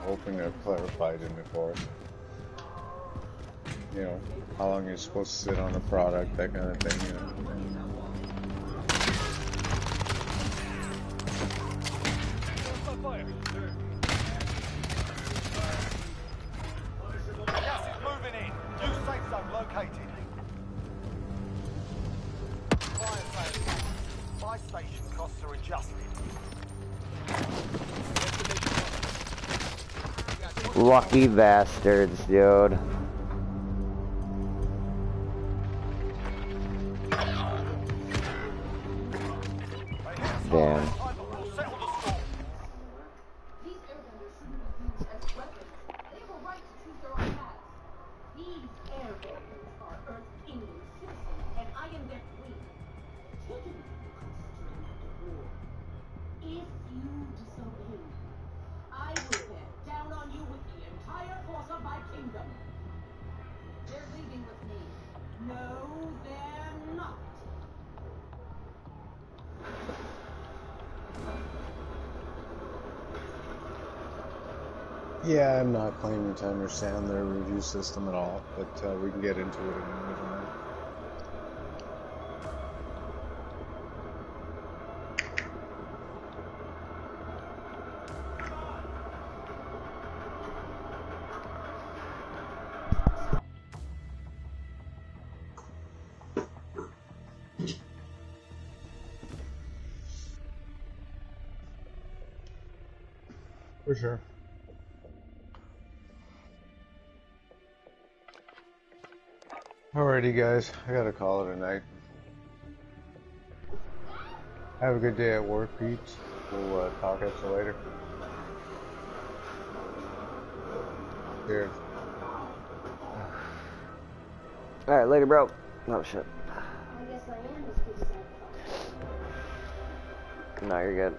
hoping are clarified in the course. you know, how long you're supposed to sit on the product, that kind of thing, you know. Gas is moving in. New safe zone located. Fire station. Buy station costs are adjusted. Lucky bastards, dude. Damn. We'll settle the score. These airbenders shouldn't be used as weapons. They have a right to choose their own paths. These airbenders are Earth-England citizens, and I am their queen. Taking them constitutes the war. If you disobey me, I will bear down on you with the entire force of my kingdom. They're leaving with me. No, they're not. Yeah, I'm not claiming to understand their review system at all, but we can get into it in a minute. For sure. Alrighty guys, I gotta call it a night. Have a good day at work, peeps. We'll talk at you later. Cheers. Alright, later, bro. Oh, shit. I guess I am as good as I thought. No, you're good.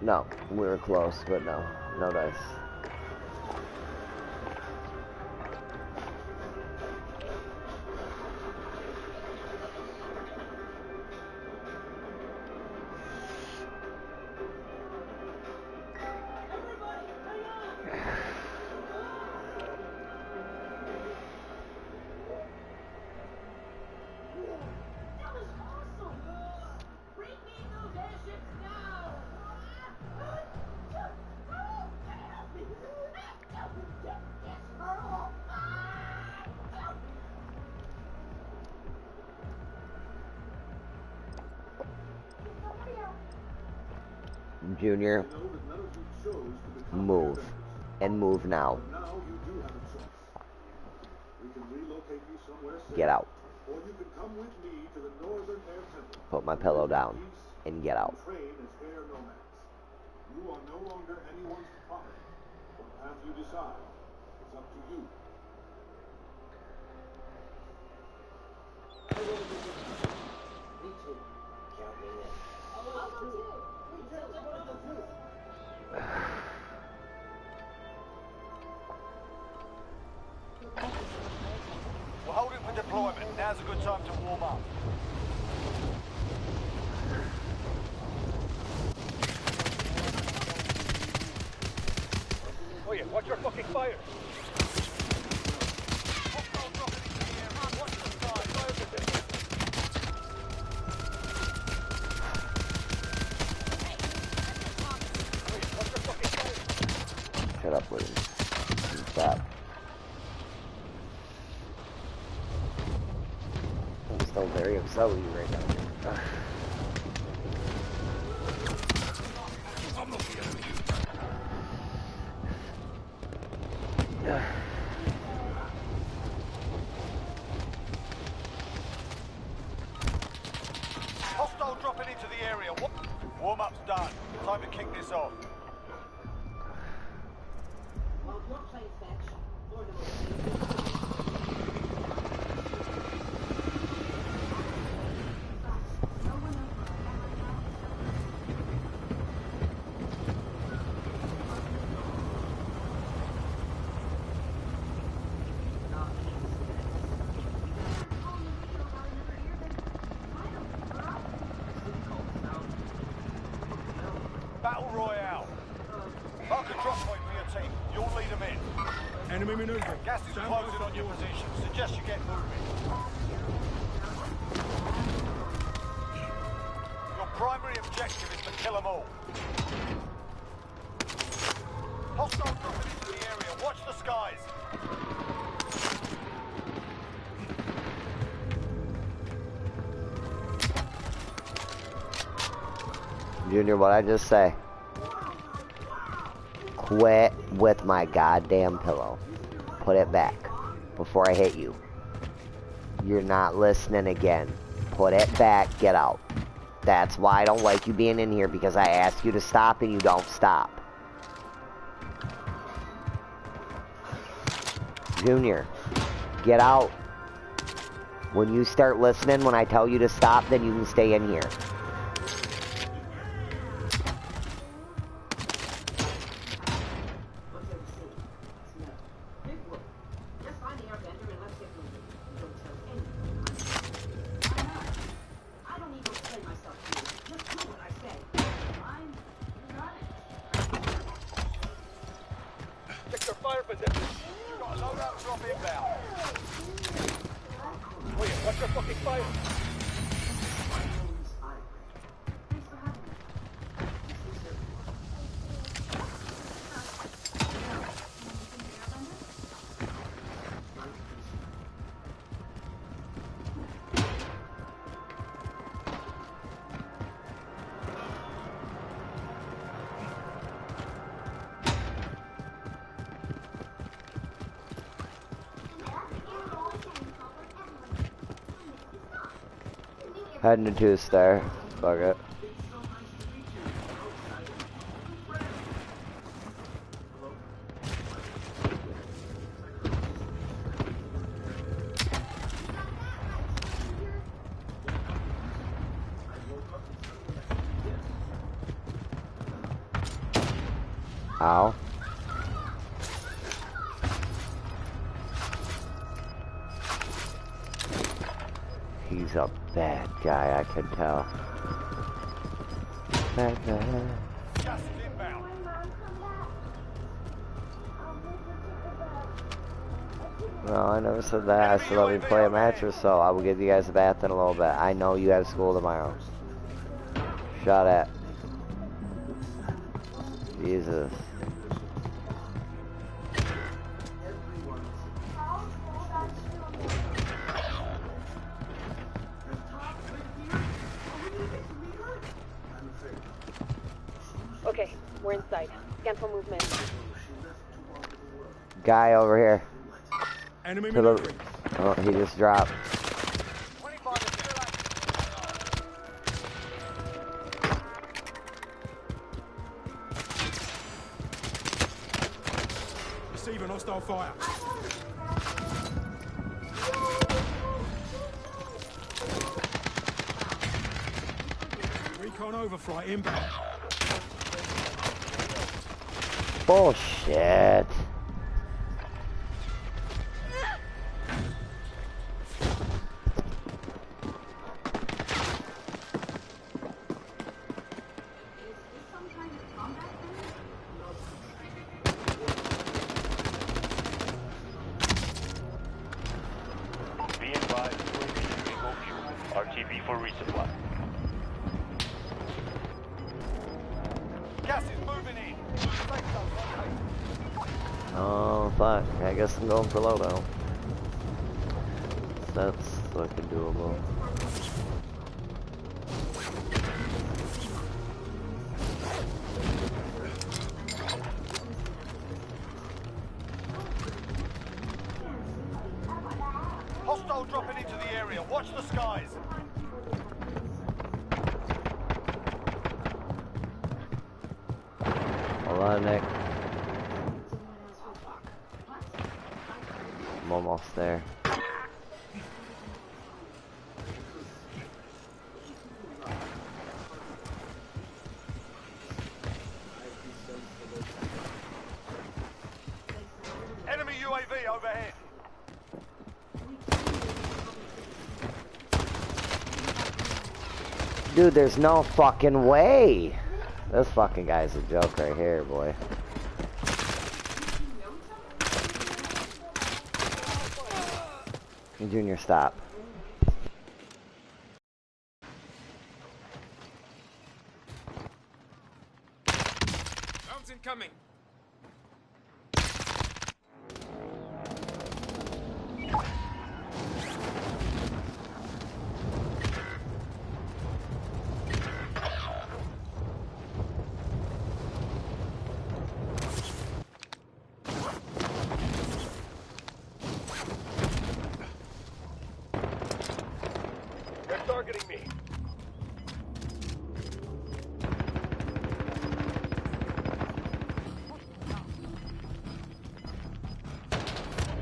No, we were close, but no dice. Junior, move. And move now. Get out. Put my pillow down and get out. You are no longer anyone's property. What path you decide is up to you. Me too. Count me in. I'll go too. We're holding for deployment. Now's a good time to warm up. Oh yeah, watch your fucking fire. Shut up, William. Stop. I'm still very upset with you right now. Hostile dropping into the area. Warm-up's done. Time to kick this off. Well, you're playing fetch. Or no. Enemy maneuvering. Gas is closing on your position. Suggest you get moving. Your primary objective is to kill them all. Hostile dropping into the area. Watch the skies. Junior, what'd I just say? Quit with my goddamn pillow. Put it back before I hit you. You're not listening again. Put it back, get out. That's why I don't like you being in here, because I ask you to stop and you don't stop. Junior, get out. When you start listening, when I tell you to stop, then you can stay in here. Check your fire position. You've got a loadout drop inbound. William, watch your fucking fire. Heading to 2-star. Fuck it. Ow. He's a bad guy, I can tell. Bad guy. Gas is inbound. No, I never said that. I said let me play a match or so. I will give you guys a bath in a little bit. I know you have school tomorrow. Shut it. Jesus. Okay, we're inside. Scan for movement. Guy over here. Enemy To the... maneuvering. Oh, he just dropped. 25 to Receiving hostile fire. Recon overflight inbound. Bullshit. Be advised, we're receiving fuel. RTB for resupply. gas is moving in. Safe zone located. Oh, fuck. I guess I'm going for loadout. That's fucking doable. Hostile dropping into the area. Watch the skies. Hold on, Nick. I'm almost there. Enemy UAV overhead. Dude, there's no fucking way. This fucking guy's a joke right here, boy. Junior, stop. Rounds incoming. They're targeting me.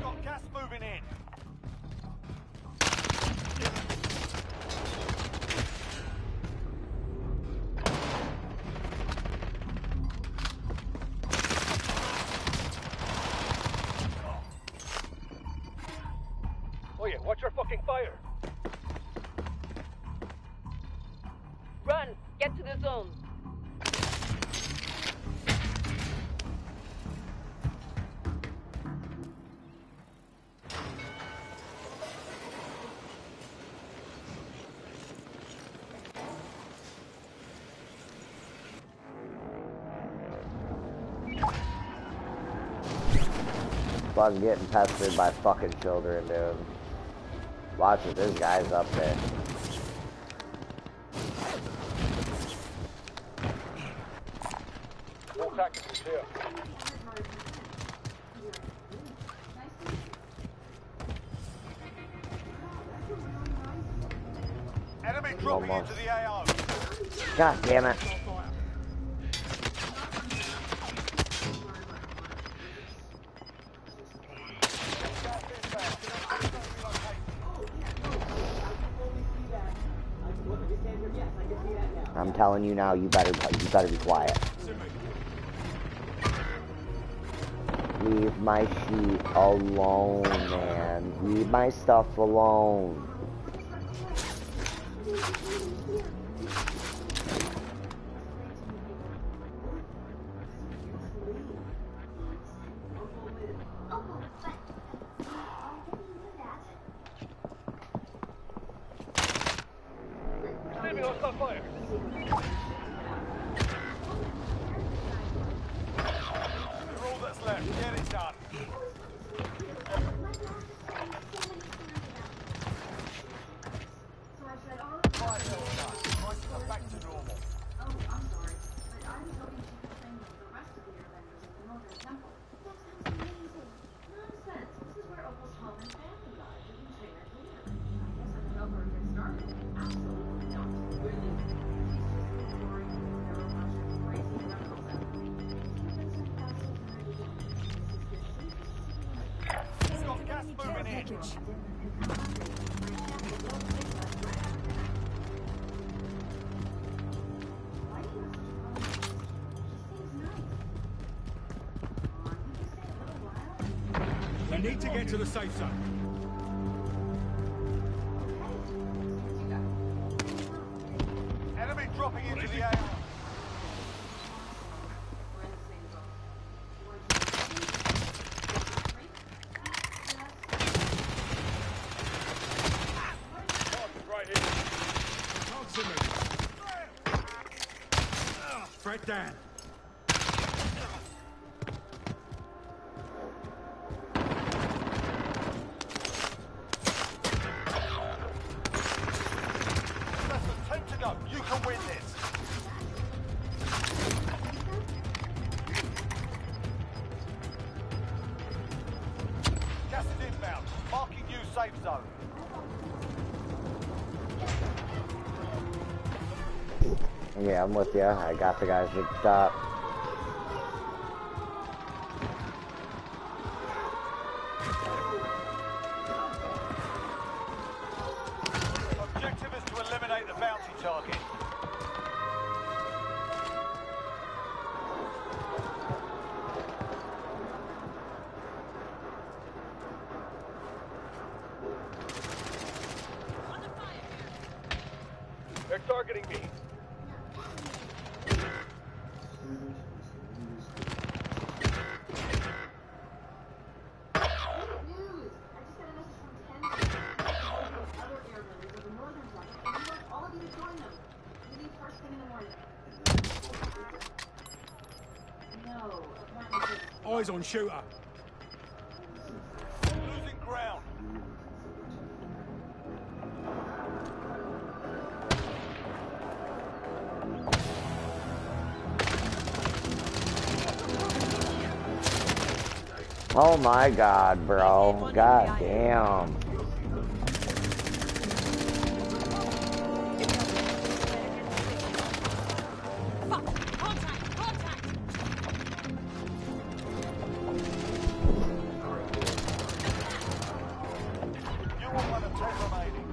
Got gas moving in. Oh yeah, watch your fucking fire. Run! Get to the zone. Fucking getting pestered by fucking children, dude. Watch it, this guy's up there. All tacticals here. Enemy dropping into the AO. God damn it. I'm telling you now, you better be quiet. Leave my sheet alone, man. Leave my stuff alone. Receiving hostile fire. You're all that's left. Get it done. Right, well done. Prices are back to normal. Oh, I'm sorry, but I was hoping to do the same with the rest of the airbenders in the Northern Temple. That sounds amazing. Nonsense. This is where Opal's home and family live. We can train her here. I guess I can help her get started. Absolutely not. Really? She's just ignoring the neuromusher crazy rebels and It's got gas moving in. We need to get to the safe zone. Enemy dropping into the AO. Right here. Can't see me. Fred down. Less than 10 to go. You can win this. Gas is inbound. Marking you safe zone. Yeah, I'm with you. I got the guys mixed up. Objective is to eliminate the bounty target. They're targeting me. News! I just got a message from 10. leave first thing in the morning. No, apparently. Eyes on shooter. Losing ground. Oh my god, bro. God damn. You want one of 10 remaining.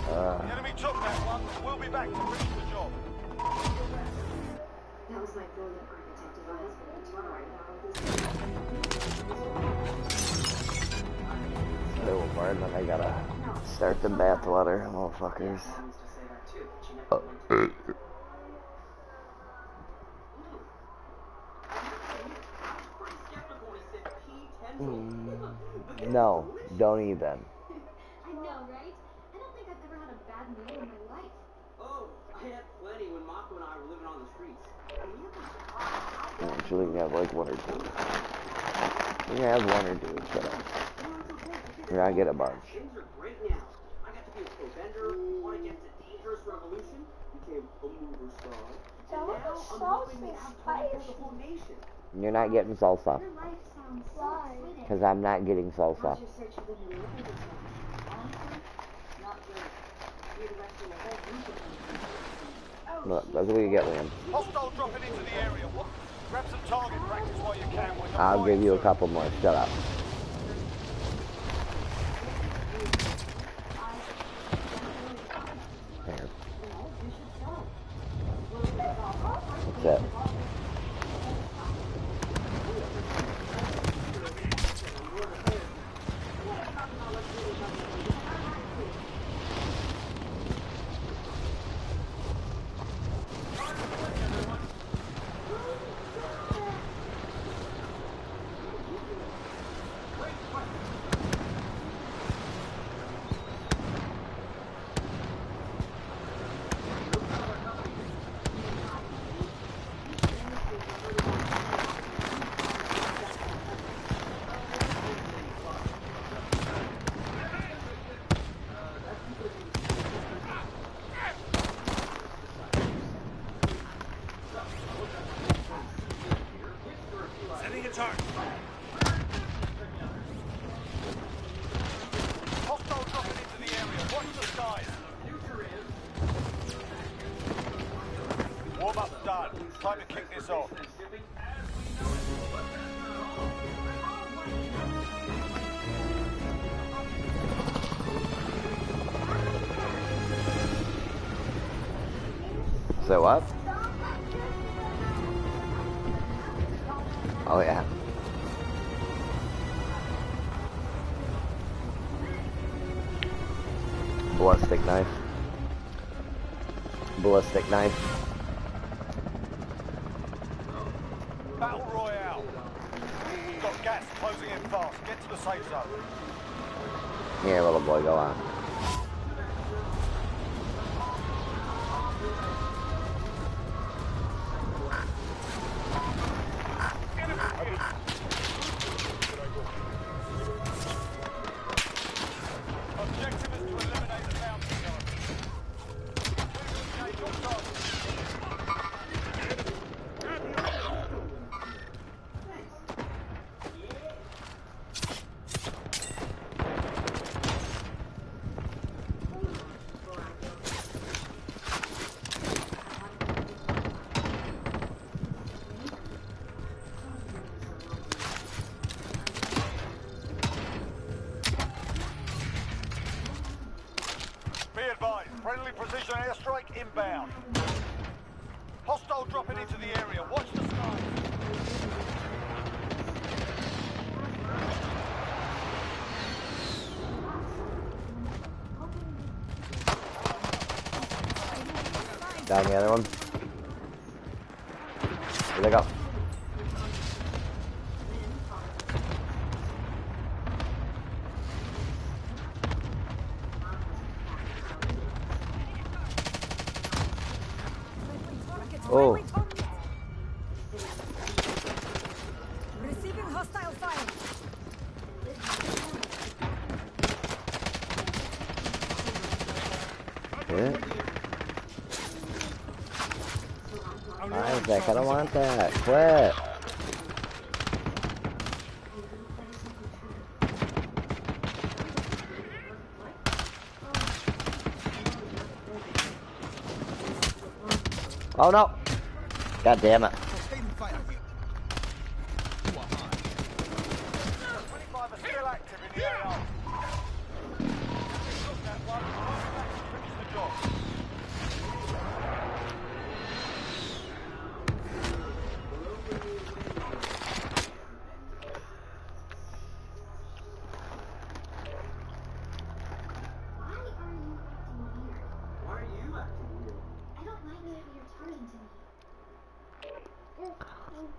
The enemy took that one. We'll be back to finish the job. That was my brilliant architect of a husband and tomorrow right now. Little more, and then I gotta start the bath water, motherfuckers. No, don't even. I know, right? I don't think I've ever had a bad meal in my life. Oh, I had plenty when Mako and I were living on the streets. Actually, we can have like one or two. We can have one or two. Shut up. We're not get a bunch. Things are great now. I got to be a pro-bender, fought against a dangerous revolution, became a mover star. And now I'm helping the Avatar build the whole nation. You're not getting salsa. Your life sounds so exciting. Because I'm not getting salsa. How's your search for the new living conditions? Honestly, not good. You're directing a whole group of them. Look, that's what you get, Liam. Hostile dropping into the area. What? Grab some target practice while you can. We're I'll give you a deploying couple more. Shut up. Here. That's it. Setting a target. Hostile dropping into the area. Watch the skies. Warm up's done. Time to kick this off. So what? Oh yeah. Ballistic knife. Ballistic knife. Battle Royale. Got gas closing in fast. Get to the safe zone. Here, little boy, go on. Objective is to eliminate the bounty target. Engage your target. Be advised, friendly precision airstrike inbound. Hostile dropping into the area. Watch the skies. Down the other one. Here they go. Oh. Receiving hostile fire. Good. Isaac, I don't want that. Quit. Oh no! God damn it. 25 are still active in the AO. That one, finish the job. Why are you acting weird? I don't like the way you're talking to me.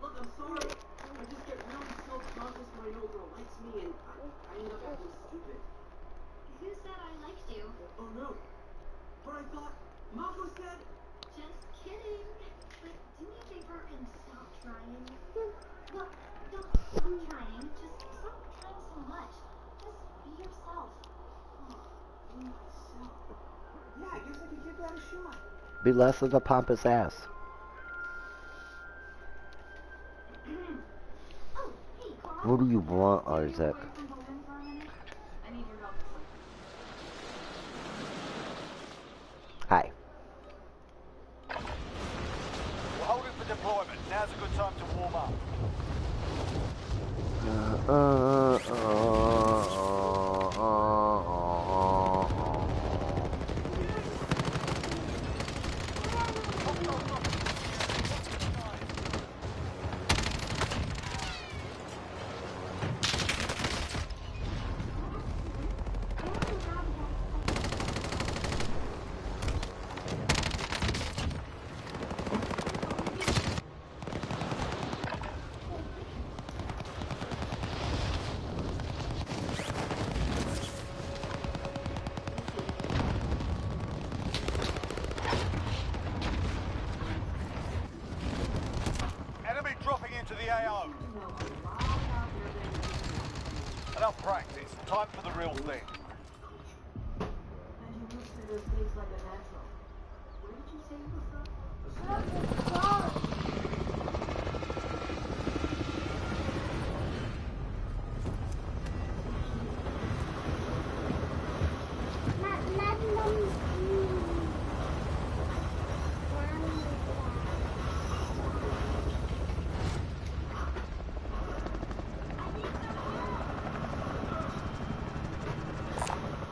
Look, I'm sorry. I just get really self-conscious when I know a girl likes me, and I end up acting stupid. Who said I liked you? Oh no. But I thought Mako said. Just kidding. But do me a favor and stop trying. Well, don't stop trying. Just stop trying so much. Just be yourself. Be myself. Yeah, I guess I could give that a shot. Be less of a pompous ass. Oh, hey, Carl. What do you want, Isaac? I need your help. Hi. We're holding for deployment. Now's a good time to warm up. Enemy dropping into the AO. Enough practice. Time for the real thing. And you used to those things like a natural. Where did you say you were from?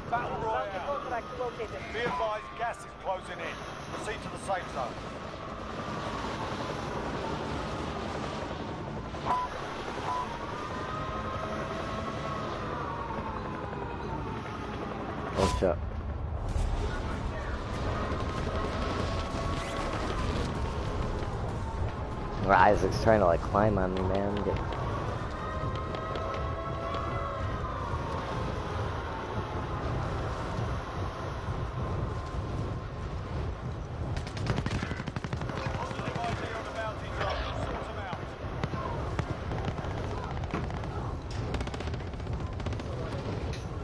Battle Royale. Be advised, gas is closing in. Proceed to the safe zone. Oh shit. Well, Isaac's trying to like climb on me, man.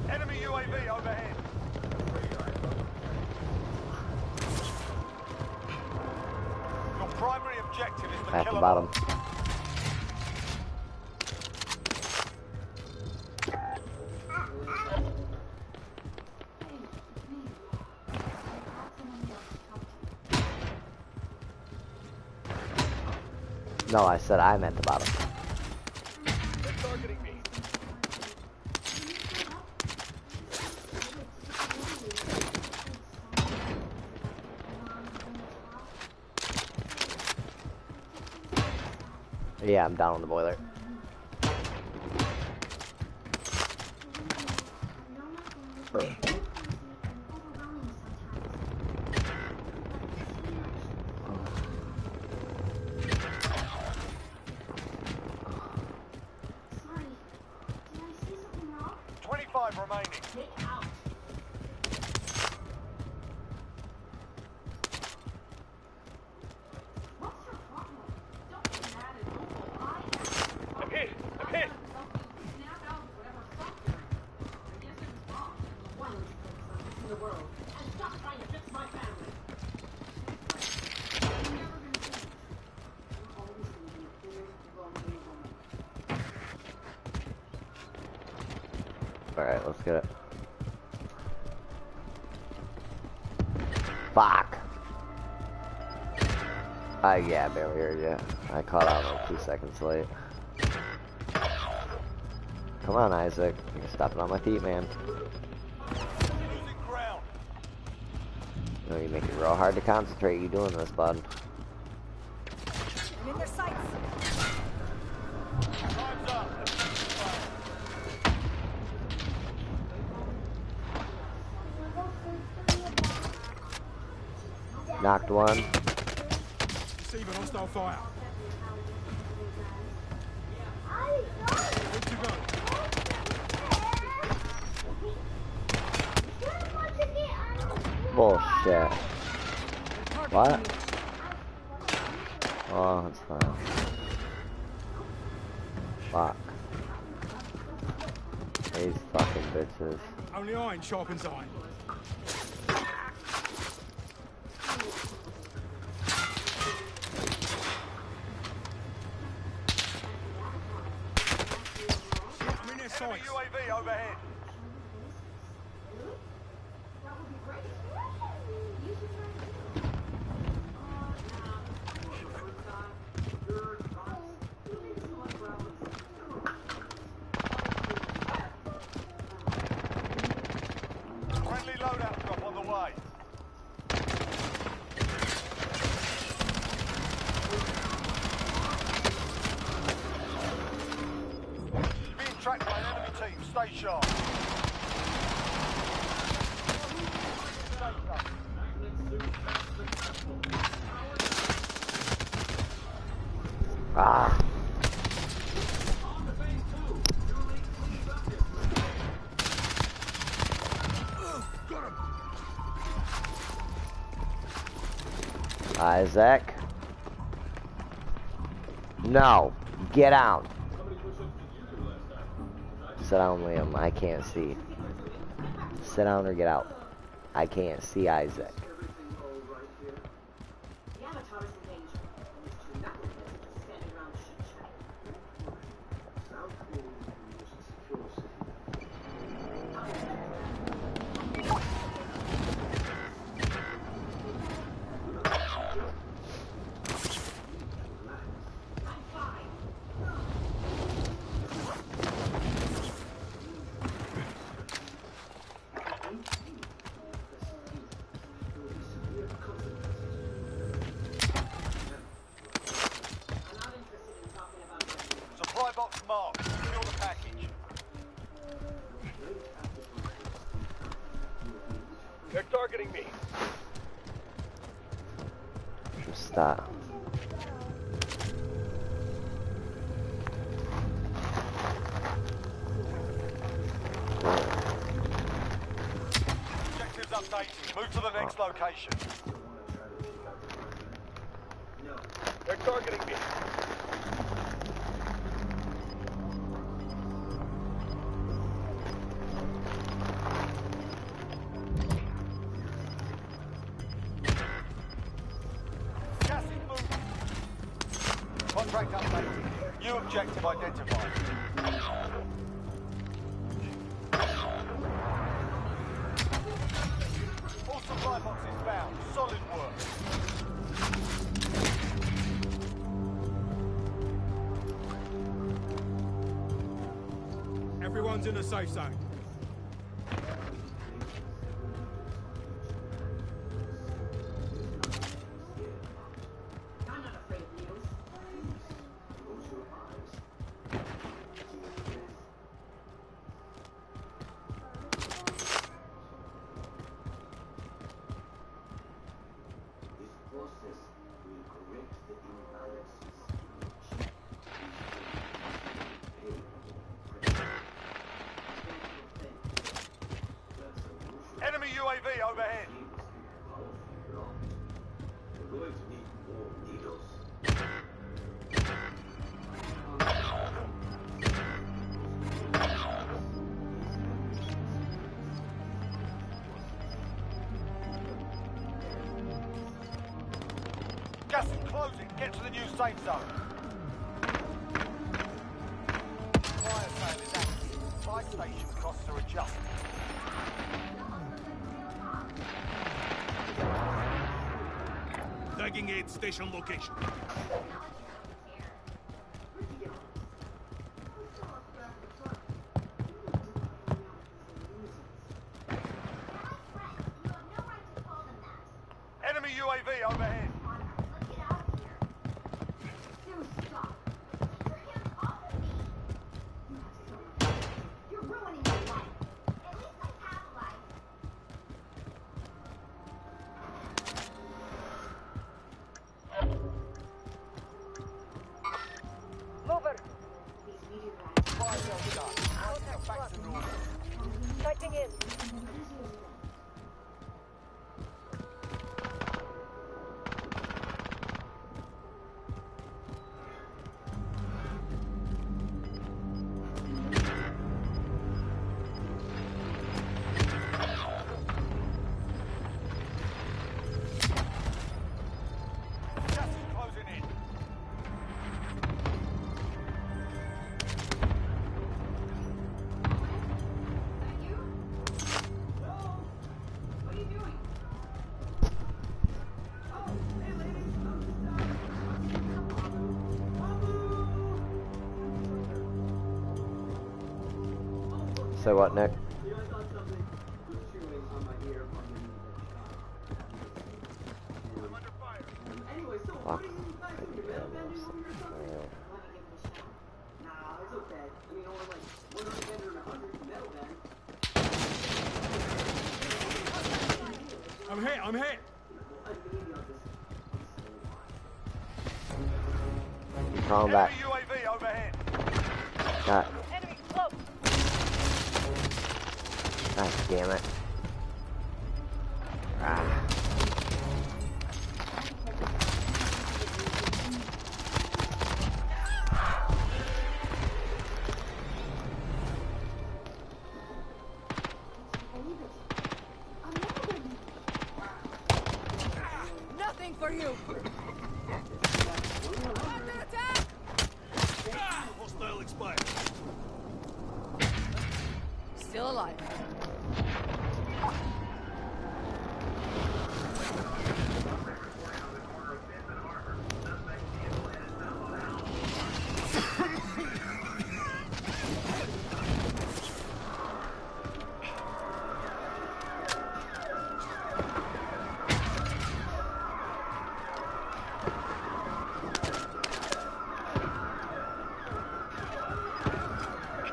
Enemy UAV overhead. Your primary objective is to At kill the them bottom. all. No, I said I'm at the bottom. They're targeting me. Yeah, I'm down on the boiler. Sorry. Did I say something wrong? 25 remaining. Get out. What? Alright, let's get it. Fuck! Yeah, I barely heard you. I caught on like 2 seconds late. Come on, Isaac. You're stopping on my feet, man. Losing ground. You know, you make it real hard to concentrate you doing this, bud. I'm in their sights. Time's up. Knocked one. Receiving hostile fire. Good to go. Bullshit. What? Oh, that's fine. Fuck. These fucking bitches. Only iron sharpens iron. I'm in their Enemy sights. UAV overhead. Friendly loadout drop on the way. Being tracked by an enemy team. Stay sharp. Ah. Isaac. No. Get out. Sit down, Liam. I can't see. Sit down or get out. I can't see Isaac. Supply box marked. Secure the package. They're targeting me. Just stop. Objectives updated. Move to the next location. They're targeting me. Gas is moving. Contract updated. New objective identified. All supply boxes found. Solid work. Everyone's in the safe zone. Enemy UAV overhead. Gas is closing. Get to the new safe zone. Fire sale is active. supply station costs are adjusted. Tagging aid station location. Enemy UAV overhead. Mover. Fire well done. Back to normal. Sighting in. Gas is closing in. Say what, Nick? Fuck. I'm hit. Crawling back. Enemy UAV overhead. God. Enemy close. God damn it. Ah. Nothing for you. Under attack. Hostile expired. Still alive.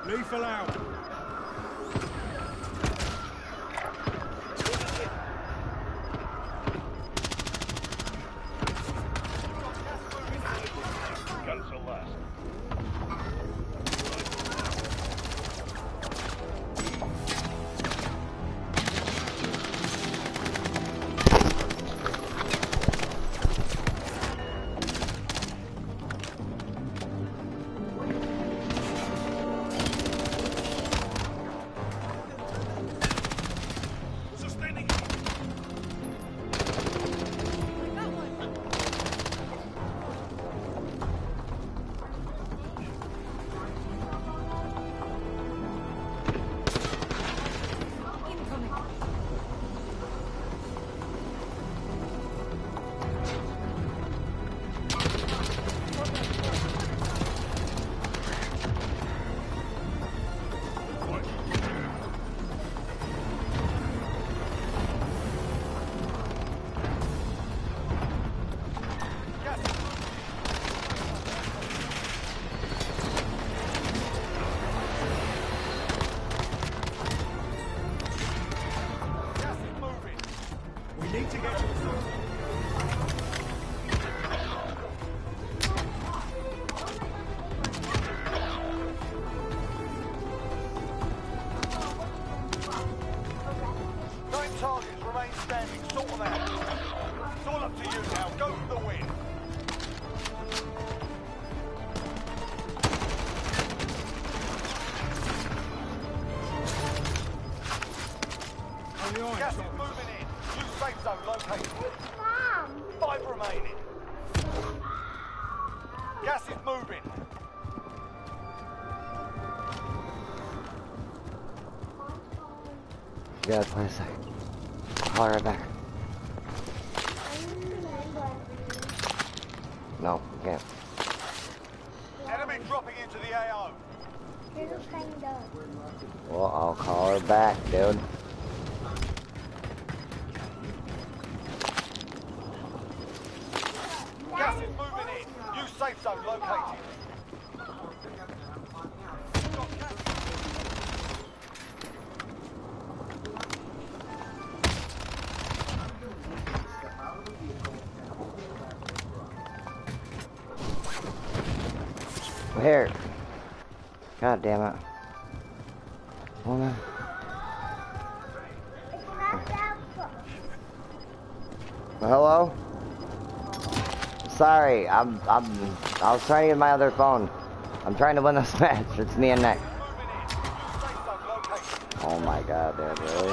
Lethal out. Cancel last. Sustaining. Gas is moving. We need to get to the source. Nine targets remain standing. Sort them out. It's all up to you now. Go for the win. Only iron Gas is shot. moving in. New safe zone located. Mom! 5 remaining. Gas is moving. God, wait a sec. Call her right back. No, can't. Enemy dropping into the AO. Well, I'll call her back, dude. Gas is moving in. New safe zone located. Here. God damn it. Woman. Hello? Sorry, I was trying to use my other phone. I'm trying to win this match. It's me and Nick. Oh my god, dude, really?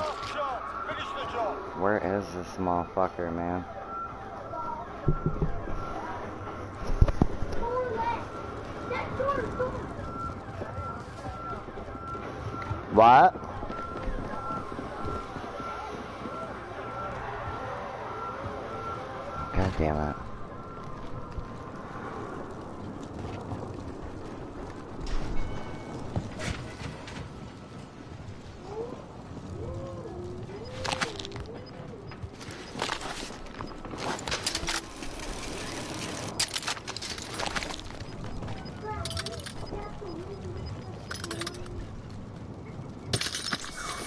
Where is this motherfucker, man? What? God damn it.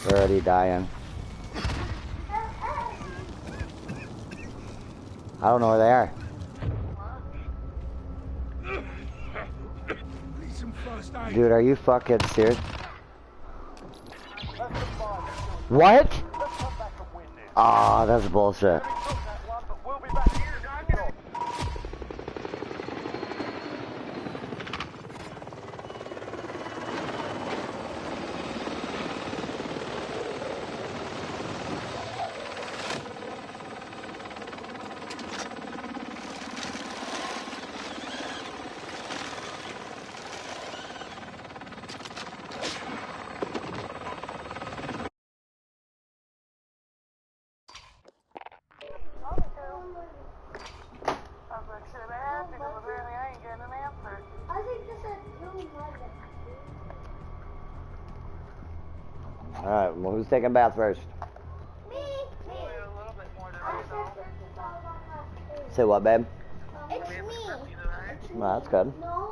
They're already dying. I don't know where they are. Dude, are you fucking serious? What? Aw, that's bullshit. Alright, well, who's taking a bath first? Me. Say what, babe? It's me. Well, that's good. No.